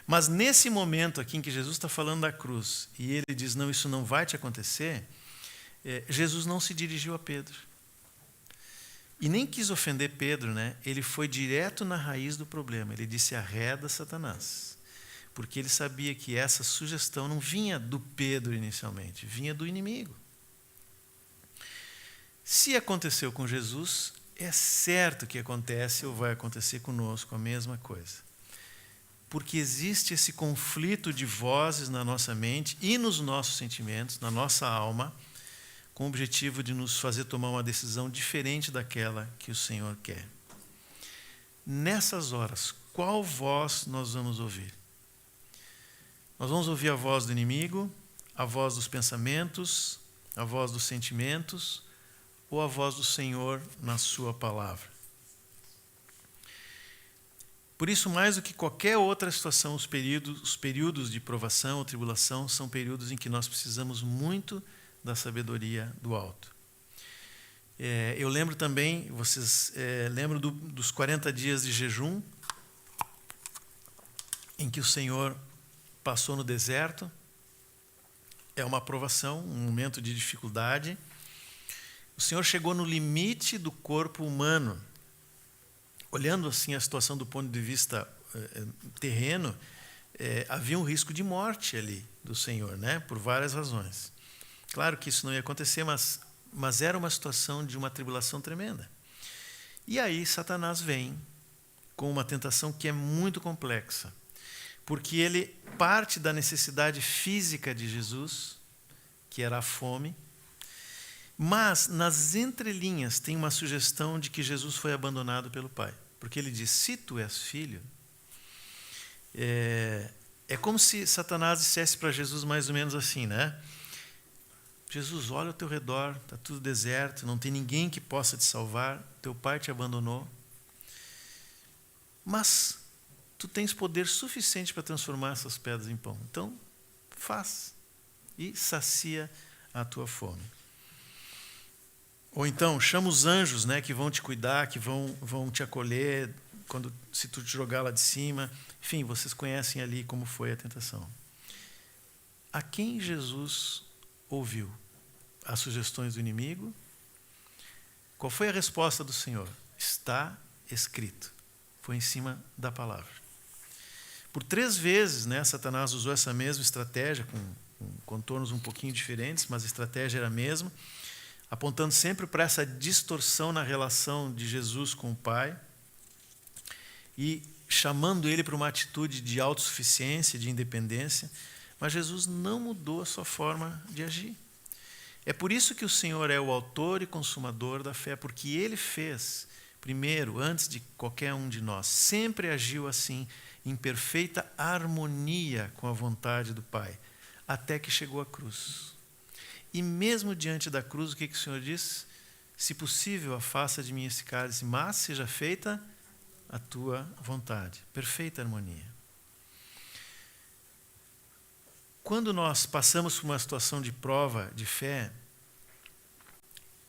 Mas nesse momento aqui em que Jesus está falando da cruz, e ele diz, não, isso não vai te acontecer, Jesus não se dirigiu a Pedro. E nem quis ofender Pedro, né? Ele foi direto na raiz do problema. Ele disse, arreda Satanás. Porque ele sabia que essa sugestão não vinha do Pedro inicialmente, vinha do inimigo. Se aconteceu com Jesus, é certo que acontece ou vai acontecer conosco a mesma coisa. Porque existe esse conflito de vozes na nossa mente e nos nossos sentimentos, na nossa alma, com o objetivo de nos fazer tomar uma decisão diferente daquela que o Senhor quer. Nessas horas, qual voz nós vamos ouvir? Nós vamos ouvir a voz do inimigo, a voz dos pensamentos, a voz dos sentimentos ou a voz do Senhor na sua palavra. Por isso, mais do que qualquer outra situação, os períodos de provação ou tribulação são períodos em que nós precisamos muito da sabedoria do alto. Eu lembro também, vocês lembram dos 40 dias de jejum, em que o Senhor passou no deserto. É uma provação, um momento de dificuldade. O Senhor chegou no limite do corpo humano. Olhando assim a situação do ponto de vista terreno, havia um risco de morte ali do Senhor, né? Por várias razões. Claro que isso não ia acontecer, mas era uma situação de uma tribulação tremenda. E aí Satanás vem com uma tentação que é muito complexa, porque ele parte da necessidade física de Jesus, que era a fome, mas nas entrelinhas tem uma sugestão de que Jesus foi abandonado pelo Pai. Porque ele diz, se tu és filho, é como se Satanás dissesse para Jesus mais ou menos assim, né? Jesus, olha ao teu redor, está tudo deserto, não tem ninguém que possa te salvar, teu pai te abandonou. Mas tu tens poder suficiente para transformar essas pedras em pão. Então, faz e sacia a tua fome. Ou então, chama os anjos, né, que vão te cuidar, que vão te acolher se tu te jogar lá de cima. Enfim, vocês conhecem ali como foi a tentação. A quem Jesus ouviu? As sugestões do inimigo? Qual foi a resposta do Senhor? Está escrito. Foi em cima da palavra. Por 3 vezes, né, Satanás usou essa mesma estratégia, com contornos um pouquinho diferentes, mas a estratégia era a mesma, apontando sempre para essa distorção na relação de Jesus com o Pai e chamando ele para uma atitude de autossuficiência, de independência, mas Jesus não mudou a sua forma de agir. É por isso que o Senhor é o autor e consumador da fé, porque Ele fez, primeiro, antes de qualquer um de nós, sempre agiu assim, em perfeita harmonia com a vontade do Pai, até que chegou à cruz. E mesmo diante da cruz, o que o Senhor diz? Se possível, afasta de mim esse cálice, mas seja feita a tua vontade. Perfeita harmonia. Quando nós passamos por uma situação de prova de fé,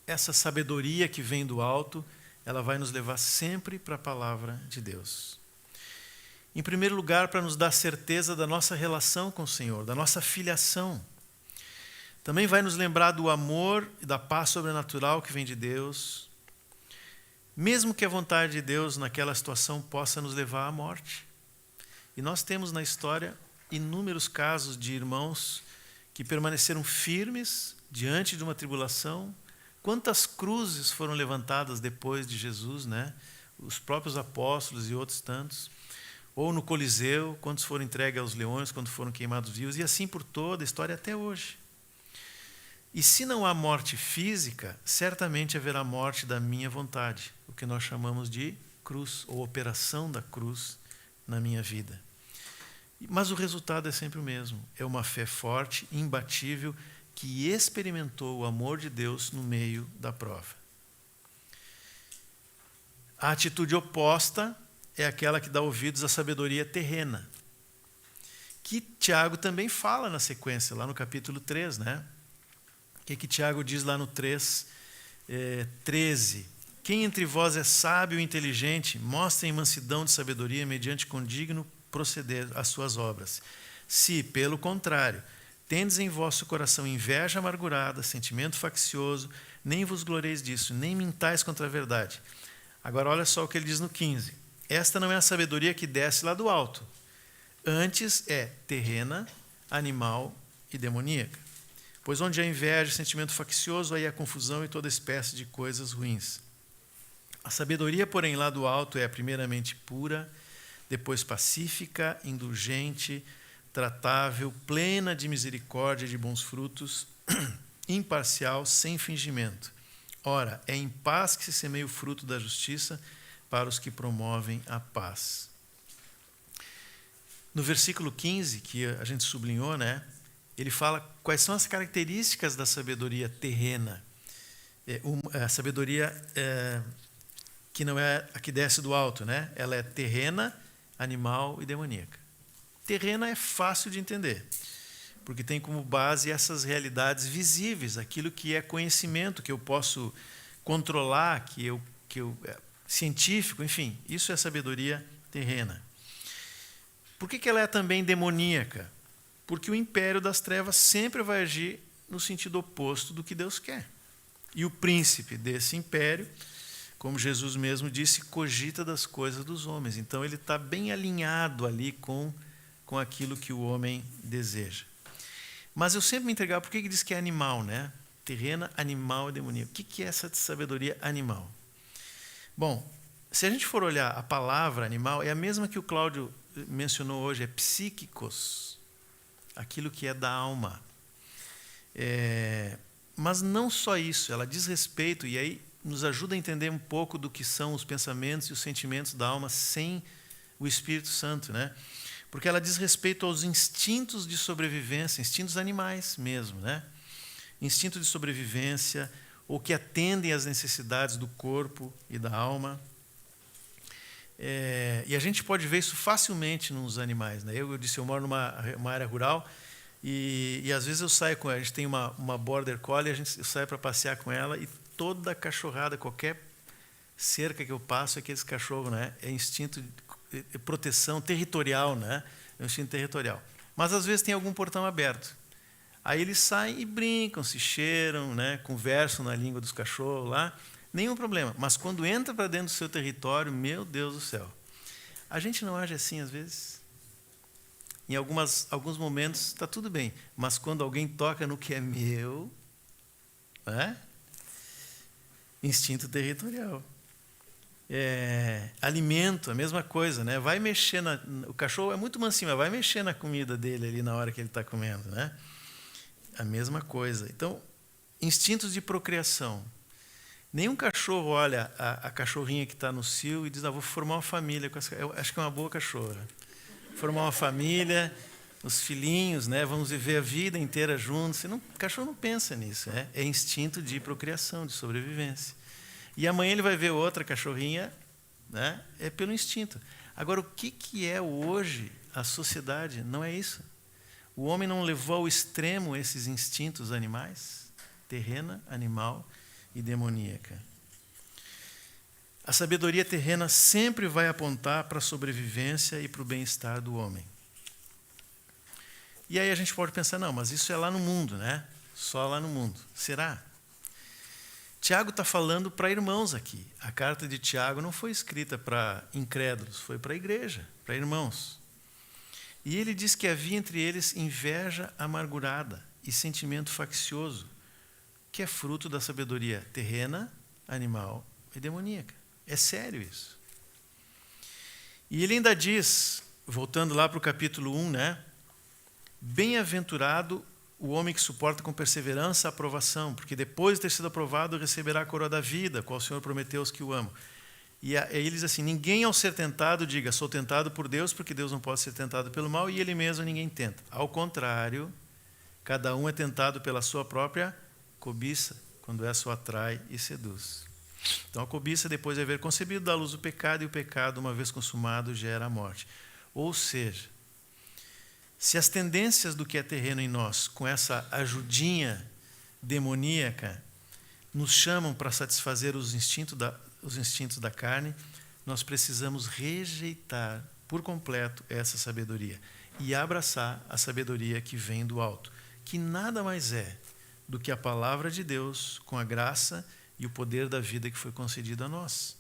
essa sabedoria que vem do alto, ela vai nos levar sempre para a palavra de Deus. Em primeiro lugar, para nos dar certeza da nossa relação com o Senhor, da nossa filiação. Também vai nos lembrar do amor e da paz sobrenatural que vem de Deus, mesmo que a vontade de Deus naquela situação possa nos levar à morte. E nós temos na história inúmeros casos de irmãos que permaneceram firmes diante de uma tribulação. Quantas cruzes foram levantadas depois de Jesus, né? Os próprios apóstolos e outros tantos. Ou no Coliseu, quantos foram entregues aos leões, quando foram queimados vivos, e assim por toda a história até hoje. E se não há morte física, certamente haverá morte da minha vontade, o que nós chamamos de cruz, ou operação da cruz na minha vida. Mas o resultado é sempre o mesmo, é uma fé forte, imbatível, que experimentou o amor de Deus no meio da prova. A atitude oposta é aquela que dá ouvidos à sabedoria terrena, que Tiago também fala na sequência, lá no capítulo 3, né? O que Tiago diz lá no 3, 13? Quem entre vós é sábio e inteligente, mostre em mansidão de sabedoria mediante condigno proceder às suas obras. Se, pelo contrário, tendes em vosso coração inveja amargurada, sentimento faccioso, nem vos gloreis disso, nem mintais contra a verdade. Agora olha só o que ele diz no 15. Esta não é a sabedoria que desce lá do alto. Antes é terrena, animal e demoníaca. Pois onde há inveja e sentimento faccioso, aí há confusão e toda espécie de coisas ruins. A sabedoria, porém, lá do alto é primeiramente pura, depois pacífica, indulgente, tratável, plena de misericórdia e de bons frutos, imparcial, sem fingimento. Ora, é em paz que se semeia o fruto da justiça para os que promovem a paz. No versículo 15, que a gente sublinhou, né, ele fala quais são as características da sabedoria terrena. A sabedoria que não é a que desce do alto, né? Ela é terrena, animal e demoníaca. Terrena é fácil de entender, porque tem como base essas realidades visíveis, aquilo que é conhecimento, que eu posso controlar, científico, enfim, isso é sabedoria terrena. Por que ela é também demoníaca? Porque o império das trevas sempre vai agir no sentido oposto do que Deus quer. E o príncipe desse império, como Jesus mesmo disse, cogita das coisas dos homens. Então ele está bem alinhado ali com aquilo que o homem deseja. Mas eu sempre me entregava, por que diz que é animal, né? Terrena, animal e demoníaco. O que é essa sabedoria animal? Bom, se a gente for olhar a palavra animal, é a mesma que o Cláudio mencionou hoje, é psíquicos, aquilo que é da alma. Mas não só isso, ela diz respeito, e aí nos ajuda a entender um pouco do que são os pensamentos e os sentimentos da alma sem o Espírito Santo, né? Porque ela diz respeito aos instintos de sobrevivência, instintos animais mesmo, né? Instinto de sobrevivência, ou que atendem às necessidades do corpo e da alma. E a gente pode ver isso facilmente nos animais, né? Eu disse, eu moro numa área rural e às vezes eu saio com ela. A gente tem uma border collie, eu saio para passear com ela e toda cachorrada, qualquer cerca que eu passo, aqueles cachorros, né? É instinto de proteção territorial, né? É um instinto territorial. Mas às vezes tem algum portão aberto. Aí eles saem e brincam, se cheiram, né? Conversam na língua dos cachorros lá. Nenhum problema. Mas quando entra para dentro do seu território, meu Deus do céu. A gente não age assim às vezes? Em alguns momentos está tudo bem. Mas quando alguém toca no que é meu, né? Instinto territorial. Alimento, a mesma coisa, né? Vai mexer o cachorro é muito mansinho, mas vai mexer na comida dele ali na hora que ele está comendo, né? A mesma coisa. Então, instintos de procriação. Nenhum cachorro olha a cachorrinha que está no cio e diz, vou formar uma família com essa. Eu acho que é uma boa cachorra. Formar uma família, os filhinhos, né? Vamos viver a vida inteira juntos. O cachorro não pensa nisso, né? É instinto de procriação, de sobrevivência. E amanhã ele vai ver outra cachorrinha, né? É pelo instinto. Agora, o que é hoje a sociedade? Não é isso. O homem não levou ao extremo esses instintos animais? Terrena, animal e demoníaca. A sabedoria terrena sempre vai apontar para a sobrevivência e para o bem-estar do homem. E aí a gente pode pensar, não, mas isso é lá no mundo, né? Só lá no mundo. Será? Tiago está falando para irmãos aqui. A carta de Tiago não foi escrita para incrédulos, foi para a igreja, para irmãos. E ele diz que havia entre eles inveja amargurada e sentimento faccioso, que é fruto da sabedoria terrena, animal e demoníaca. É sério isso. E ele ainda diz, voltando lá para o capítulo 1, né? Bem-aventurado o homem que suporta com perseverança a aprovação, porque depois de ter sido aprovado receberá a coroa da vida, qual o Senhor prometeu aos que o amam. E aí ele diz assim, ninguém ao ser tentado diga, sou tentado por Deus, porque Deus não pode ser tentado pelo mal, e ele mesmo ninguém tenta. Ao contrário, cada um é tentado pela sua própria cobiça, quando essa o atrai e seduz. Então a cobiça, depois de haver concebido, dá à luz o pecado, e o pecado, uma vez consumado, gera a morte. Ou seja, se as tendências do que é terreno em nós, com essa ajudinha demoníaca, nos chamam para satisfazer os instintos da carne, nós precisamos rejeitar por completo essa sabedoria e abraçar a sabedoria que vem do alto, que nada mais é do que a palavra de Deus com a graça e o poder da vida que foi concedido a nós,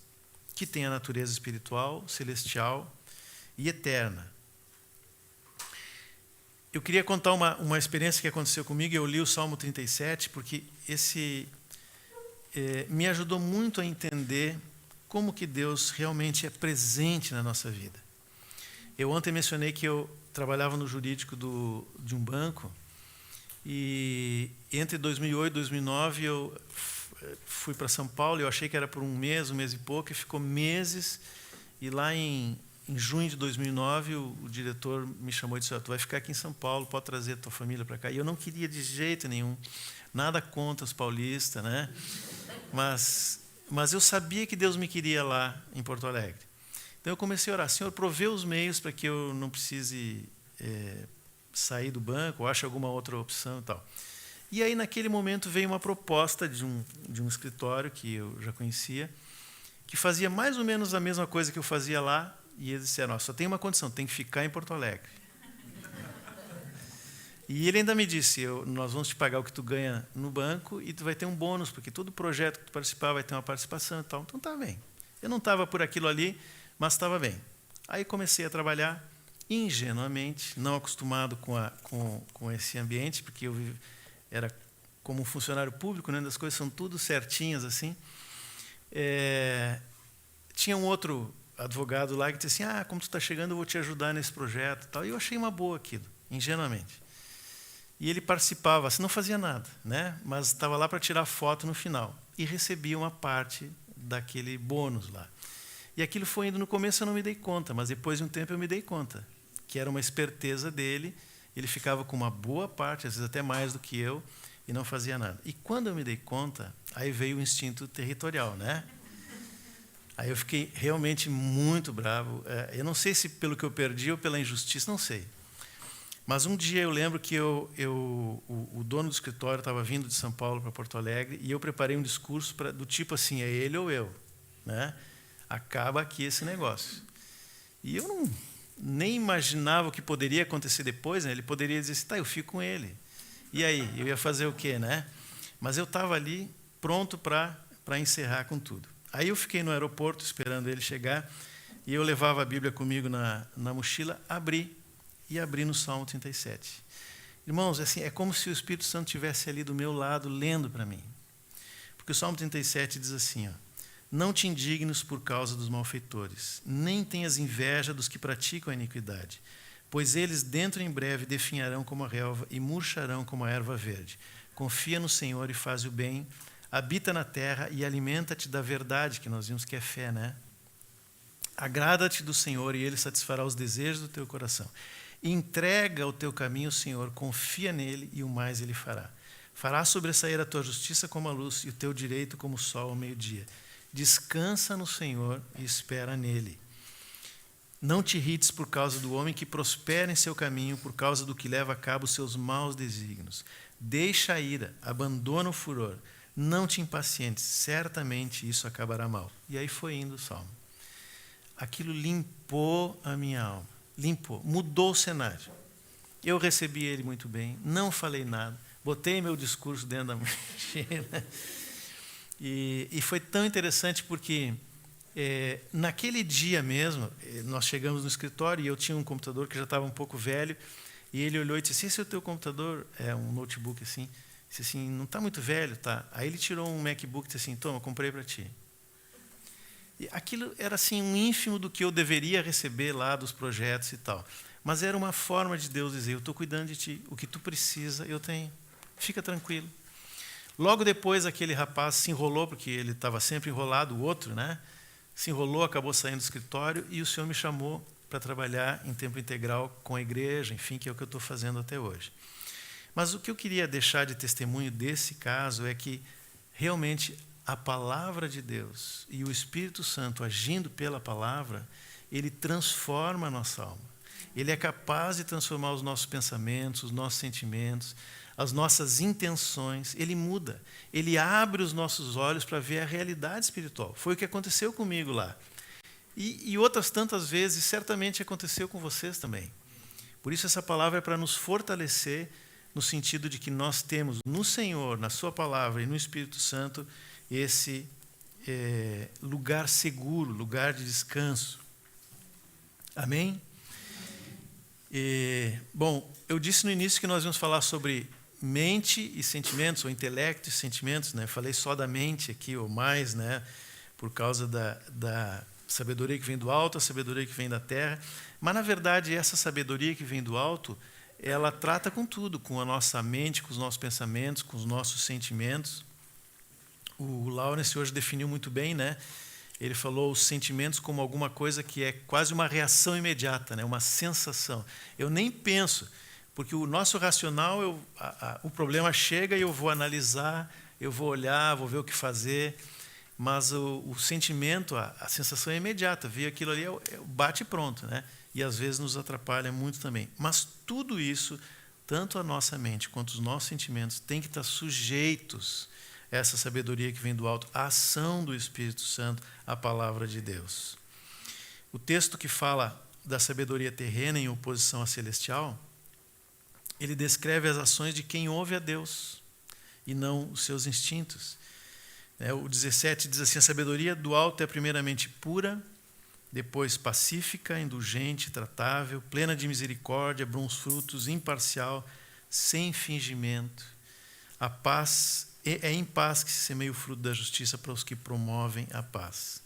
que tem a natureza espiritual, celestial e eterna. Eu queria contar uma experiência que aconteceu comigo. Eu li o Salmo 37, porque esse me ajudou muito a entender como que Deus realmente é presente na nossa vida. Eu ontem mencionei que eu trabalhava no jurídico de um banco, e entre 2008 e 2009 eu fui para São Paulo. Eu achei que era por um mês e pouco, e ficou meses, e lá em junho de 2009, o diretor me chamou e disse, tu vai ficar aqui em São Paulo, pode trazer a tua família para cá. E eu não queria de jeito nenhum, nada contra os paulistas, né? Mas eu sabia que Deus me queria lá em Porto Alegre. Então eu comecei a orar, Senhor, provê os meios para que eu não precise sair do banco, ou ache alguma outra opção e tal. E aí, naquele momento, veio uma proposta de um escritório que eu já conhecia, que fazia mais ou menos a mesma coisa que eu fazia lá. E eles disseram, só tem uma condição, tem que ficar em Porto Alegre. E ele ainda me disse, nós vamos te pagar o que tu ganha no banco e tu vai ter um bônus, porque todo projeto que tu participar vai ter uma participação e tal. Então tá bem. Eu não estava por aquilo ali, mas estava bem. Aí comecei a trabalhar ingenuamente, não acostumado com esse ambiente, porque eu era como um funcionário público, né, as coisas são tudo certinhas assim. Tinha um outro advogado lá que disse assim, como tu está chegando, eu vou te ajudar nesse projeto. Tal. E eu achei uma boa aquilo, ingenuamente. E ele participava, assim, não fazia nada, né? Mas estava lá para tirar foto no final. E recebia uma parte daquele bônus lá. E aquilo foi indo, no começo eu não me dei conta, mas depois de um tempo eu me dei conta, que era uma esperteza dele. Ele ficava com uma boa parte, às vezes até mais do que eu, e não fazia nada. E quando eu me dei conta, aí veio o instinto territorial, né? Aí eu fiquei realmente muito bravo. Eu não sei se pelo que eu perdi ou pela injustiça, não sei. Mas um dia eu lembro que o dono do escritório estava vindo de São Paulo para Porto Alegre, e eu preparei um discurso do tipo assim, é ele ou eu, né? Acaba aqui esse negócio. E eu nem imaginava o que poderia acontecer depois, né? Ele poderia dizer assim, eu fico com ele. E aí, eu ia fazer o quê, né? Mas eu estava ali pronto para encerrar com tudo. Aí eu fiquei no aeroporto esperando ele chegar, e eu levava a Bíblia comigo na mochila, abri no Salmo 37. Irmãos, assim, é como se o Espírito Santo estivesse ali do meu lado, lendo para mim. Porque o Salmo 37 diz assim, não te indignes por causa dos malfeitores, nem tenhas inveja dos que praticam a iniquidade, pois eles dentro em breve definharão como a relva e murcharão como a erva verde. Confia no Senhor e faz o bem, habita na terra e alimenta-te da verdade, que nós vimos que é fé, né? Agrada-te do Senhor e Ele satisfará os desejos do teu coração. Entrega o teu caminho ao Senhor, confia nele e o mais Ele fará. Fará sobressair a tua justiça como a luz e o teu direito como o sol ao meio-dia. Descansa no Senhor e espera nele. Não te irrites por causa do homem que prospera em seu caminho, por causa do que leva a cabo os seus maus desígnios. Deixa a ira, abandona o furor. Não te impacientes, certamente isso acabará mal. E aí foi indo o salmo. Aquilo limpou a minha alma. Limpou, mudou o cenário. Eu recebi ele muito bem, não falei nada, botei meu discurso dentro da mochila. E foi tão interessante porque naquele dia mesmo, nós chegamos no escritório e eu tinha um computador que já estava um pouco velho, e ele olhou e disse assim, esse é o teu computador? É um notebook assim. Disse assim, não está muito velho, tá? Aí ele tirou um MacBook e disse assim, toma, comprei para ti. E aquilo era assim um ínfimo do que eu deveria receber lá dos projetos e tal. Mas era uma forma de Deus dizer, eu estou cuidando de ti, o que tu precisa eu tenho, fica tranquilo. Logo depois aquele rapaz se enrolou, porque ele estava sempre enrolado, o outro, né? Se enrolou, acabou saindo do escritório e o Senhor me chamou para trabalhar em tempo integral com a igreja, enfim, que é o que eu estou fazendo até hoje. Mas o que eu queria deixar de testemunho desse caso é que realmente a palavra de Deus e o Espírito Santo agindo pela palavra, ele transforma a nossa alma. Ele é capaz de transformar os nossos pensamentos, os nossos sentimentos, as nossas intenções. Ele muda. Ele abre os nossos olhos para ver a realidade espiritual. Foi o que aconteceu comigo lá. E outras tantas vezes, certamente aconteceu com vocês também. Por isso essa palavra é para nos fortalecer no sentido de que nós temos no Senhor, na Sua palavra e no Espírito Santo, esse lugar seguro, lugar de descanso. Amém? Bom, eu disse no início que nós íamos falar sobre mente e sentimentos, ou intelecto e sentimentos, né? Falei só da mente aqui, ou mais, né? Por causa da sabedoria que vem do alto, a sabedoria que vem da terra. Mas, na verdade, essa sabedoria que vem do alto, ela trata com tudo, com a nossa mente, com os nossos pensamentos, com os nossos sentimentos. O Lawrence hoje definiu muito bem, né? Ele falou os sentimentos como alguma coisa que é quase uma reação imediata, né? Uma sensação. Eu nem penso, porque o nosso racional, o problema chega e eu vou analisar, eu vou olhar, vou ver o que fazer, mas o sentimento, a sensação é imediata. Ver aquilo ali, bate pronto, né? E às vezes nos atrapalha muito também. Mas tudo isso, tanto a nossa mente quanto os nossos sentimentos, têm que estar sujeitos a essa sabedoria que vem do alto, a ação do Espírito Santo, a palavra de Deus. O texto que fala da sabedoria terrena em oposição à celestial, ele descreve as ações de quem ouve a Deus e não os seus instintos. O 17 diz assim, a sabedoria do alto é primeiramente pura, depois pacífica, indulgente, tratável, plena de misericórdia, bons frutos, imparcial, sem fingimento. A paz é em paz que se semeia o fruto da justiça para os que promovem a paz.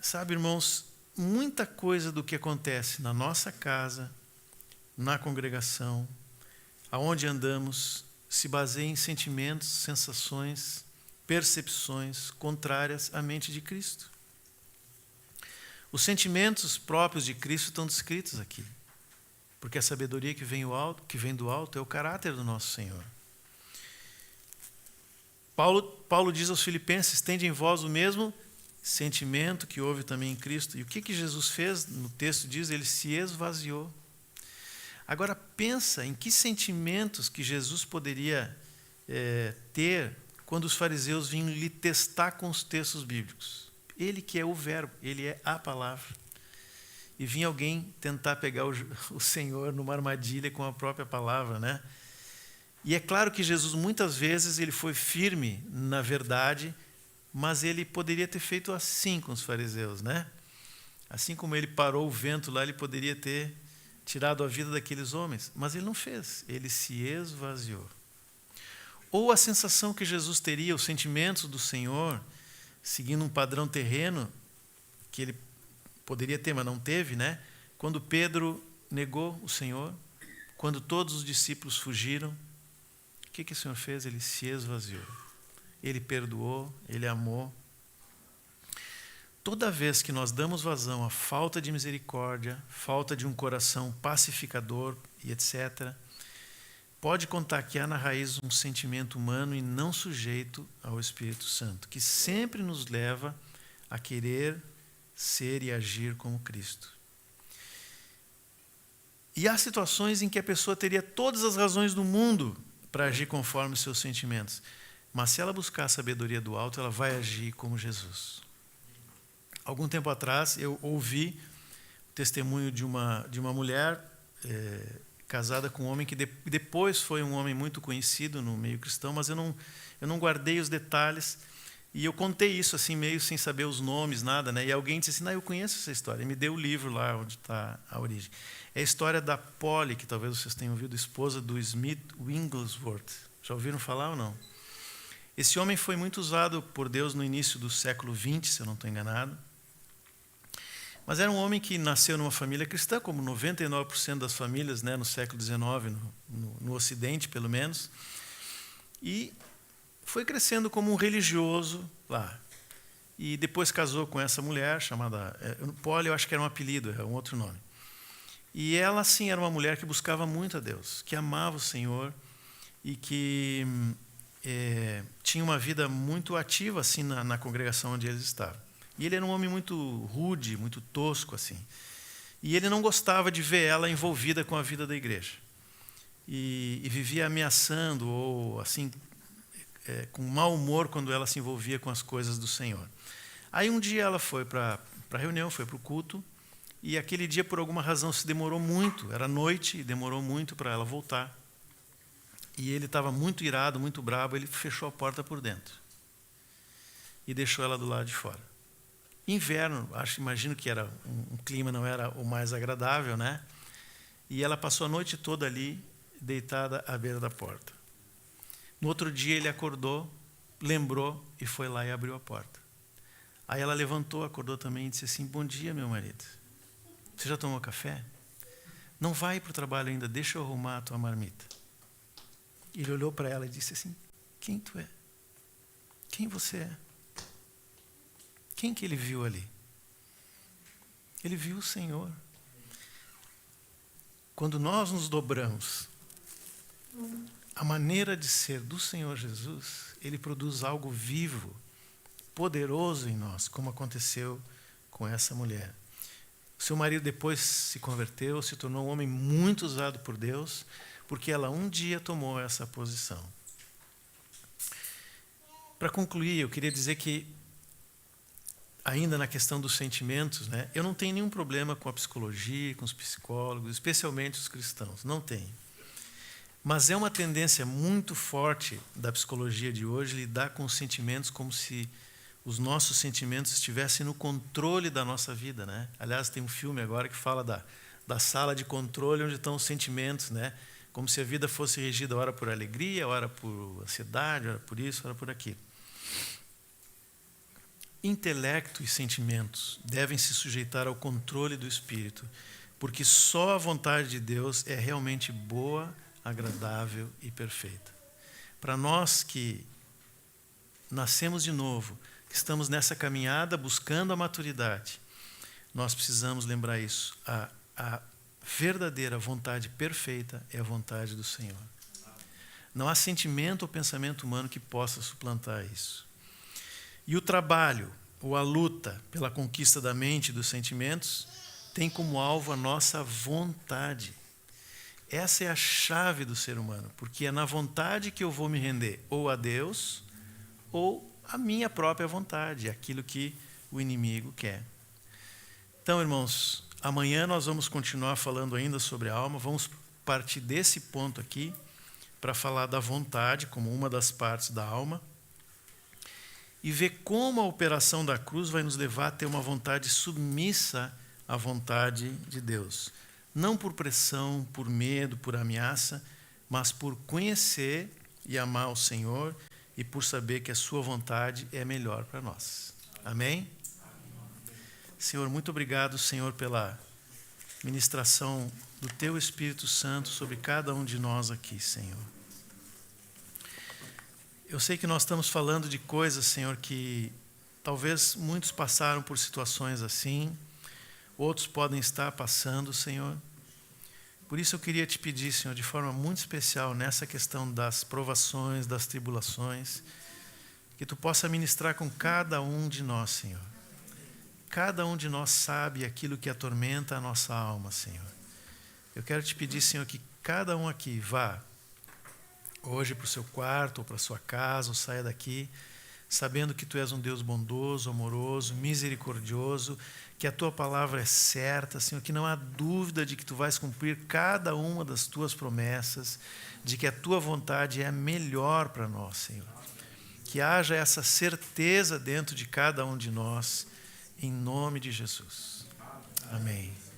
Sabe, irmãos, muita coisa do que acontece na nossa casa, na congregação, aonde andamos, se baseia em sentimentos, sensações, percepções contrárias à mente de Cristo. Os sentimentos próprios de Cristo estão descritos aqui, porque a sabedoria que vem do alto é o caráter do nosso Senhor. Paulo diz aos Filipenses, tende em vós o mesmo sentimento que houve também em Cristo. E o que Jesus fez? No texto diz, ele se esvaziou. Agora pensa em que sentimentos que Jesus poderia ter quando os fariseus vinham lhe testar com os textos bíblicos. Ele que é o verbo, ele é a palavra. E vinha alguém tentar pegar o Senhor numa armadilha com a própria palavra, né? E é claro que Jesus muitas vezes ele foi firme na verdade, mas ele poderia ter feito assim com os fariseus, né? Assim como ele parou o vento lá, ele poderia ter tirado a vida daqueles homens, mas ele não fez, ele se esvaziou. Ou a sensação que Jesus teria, os sentimentos do Senhor, seguindo um padrão terreno, que ele poderia ter, mas não teve, né? Quando Pedro negou o Senhor, quando todos os discípulos fugiram, o que o Senhor fez? Ele se esvaziou. Ele perdoou, ele amou. Toda vez que nós damos vazão à falta de misericórdia, falta de um coração pacificador e etc., pode contar que há na raiz um sentimento humano e não sujeito ao Espírito Santo, que sempre nos leva a querer ser e agir como Cristo. E há situações em que a pessoa teria todas as razões do mundo para agir conforme os seus sentimentos. Mas se ela buscar a sabedoria do alto, ela vai agir como Jesus. Algum tempo atrás, eu ouvi o testemunho de uma mulher casada com um homem que depois foi um homem muito conhecido no meio cristão, mas eu não guardei os detalhes. E eu contei isso assim, meio sem saber os nomes, nada, né? E alguém disse assim, eu conheço essa história. E me deu o livro lá onde está a origem. É a história da Polly, que talvez vocês tenham ouvido, esposa do Smith Wigglesworth. Já ouviram falar ou não? Esse homem foi muito usado por Deus no início do século XX, se eu não estou enganado. Mas era um homem que nasceu numa família cristã, como 99% das famílias, né, no século XIX, no Ocidente, pelo menos. E foi crescendo como um religioso lá. E depois casou com essa mulher chamada Polly, eu acho que era um apelido, é um outro nome. E ela, sim, era uma mulher que buscava muito a Deus, que amava o Senhor e que tinha uma vida muito ativa assim na congregação onde eles estavam. E ele era um homem muito rude, muito tosco assim. E ele não gostava de ver ela envolvida com a vida da igreja. E vivia ameaçando ou assim com mau humor quando ela se envolvia com as coisas do Senhor. Aí um dia ela foi para a reunião, foi para o culto, e aquele dia, por alguma razão, se demorou muito, era noite e demorou muito para ela voltar. E ele estava muito irado, muito bravo, ele fechou a porta por dentro e deixou ela do lado de fora. Inverno, imagino que era um clima não era o mais agradável, né? E ela passou a noite toda ali, deitada à beira da porta. No outro dia ele acordou, lembrou e foi lá e abriu a porta. Aí ela levantou, acordou também e disse assim, bom dia, meu marido. Você já tomou café? Não vai para o trabalho ainda, deixa eu arrumar a tua marmita. Ele olhou para ela e disse assim, quem tu é? Quem você é? Quem que ele viu ali? Ele viu o Senhor. Quando nós nos dobramos, a maneira de ser do Senhor Jesus, ele produz algo vivo, poderoso em nós, como aconteceu com essa mulher. Seu marido depois se converteu, se tornou um homem muito usado por Deus, porque ela um dia tomou essa posição. Para concluir, eu queria dizer que, ainda na questão dos sentimentos, né, eu não tenho nenhum problema com a psicologia, com os psicólogos, especialmente os cristãos, não tenho. Mas é uma tendência muito forte da psicologia de hoje lidar com os sentimentos como se os nossos sentimentos estivessem no controle da nossa vida, né? Aliás, tem um filme agora que fala da sala de controle onde estão os sentimentos, né? Como se a vida fosse regida ora por alegria, ora por ansiedade, ora por isso, ora por aquilo. Intelecto e sentimentos devem se sujeitar ao controle do Espírito, porque só a vontade de Deus é realmente boa, agradável e perfeita. Para nós que nascemos de novo, que estamos nessa caminhada buscando a maturidade, nós precisamos lembrar isso. A verdadeira vontade perfeita é a vontade do Senhor. Não há sentimento ou pensamento humano que possa suplantar isso. E o trabalho, ou a luta pela conquista da mente e dos sentimentos, tem como alvo a nossa vontade. Essa é a chave do ser humano, porque é na vontade que eu vou me render ou a Deus ou a minha própria vontade, aquilo que o inimigo quer. Então, irmãos, amanhã nós vamos continuar falando ainda sobre a alma, vamos partir desse ponto aqui para falar da vontade como uma das partes da alma e ver como a operação da cruz vai nos levar a ter uma vontade submissa à vontade de Deus. Não por pressão, por medo, por ameaça, mas por conhecer e amar o Senhor e por saber que a sua vontade é melhor para nós. Amém? Senhor, muito obrigado, Senhor, pela ministração do Teu Espírito Santo sobre cada um de nós aqui, Senhor. Eu sei que nós estamos falando de coisas, Senhor, que talvez muitos passaram por situações assim, outros podem estar passando, Senhor. Por isso eu queria te pedir, Senhor, de forma muito especial nessa questão das provações, das tribulações, que Tu possa ministrar com cada um de nós, Senhor. Cada um de nós sabe aquilo que atormenta a nossa alma, Senhor. Eu quero te pedir, Senhor, que cada um aqui vá hoje para o seu quarto ou para a sua casa, ou saia daqui, sabendo que Tu és um Deus bondoso, amoroso, misericordioso, que a Tua palavra é certa, Senhor, que não há dúvida de que Tu vais cumprir cada uma das Tuas promessas, de que a Tua vontade é a melhor para nós, Senhor. Que haja essa certeza dentro de cada um de nós, em nome de Jesus. Amém.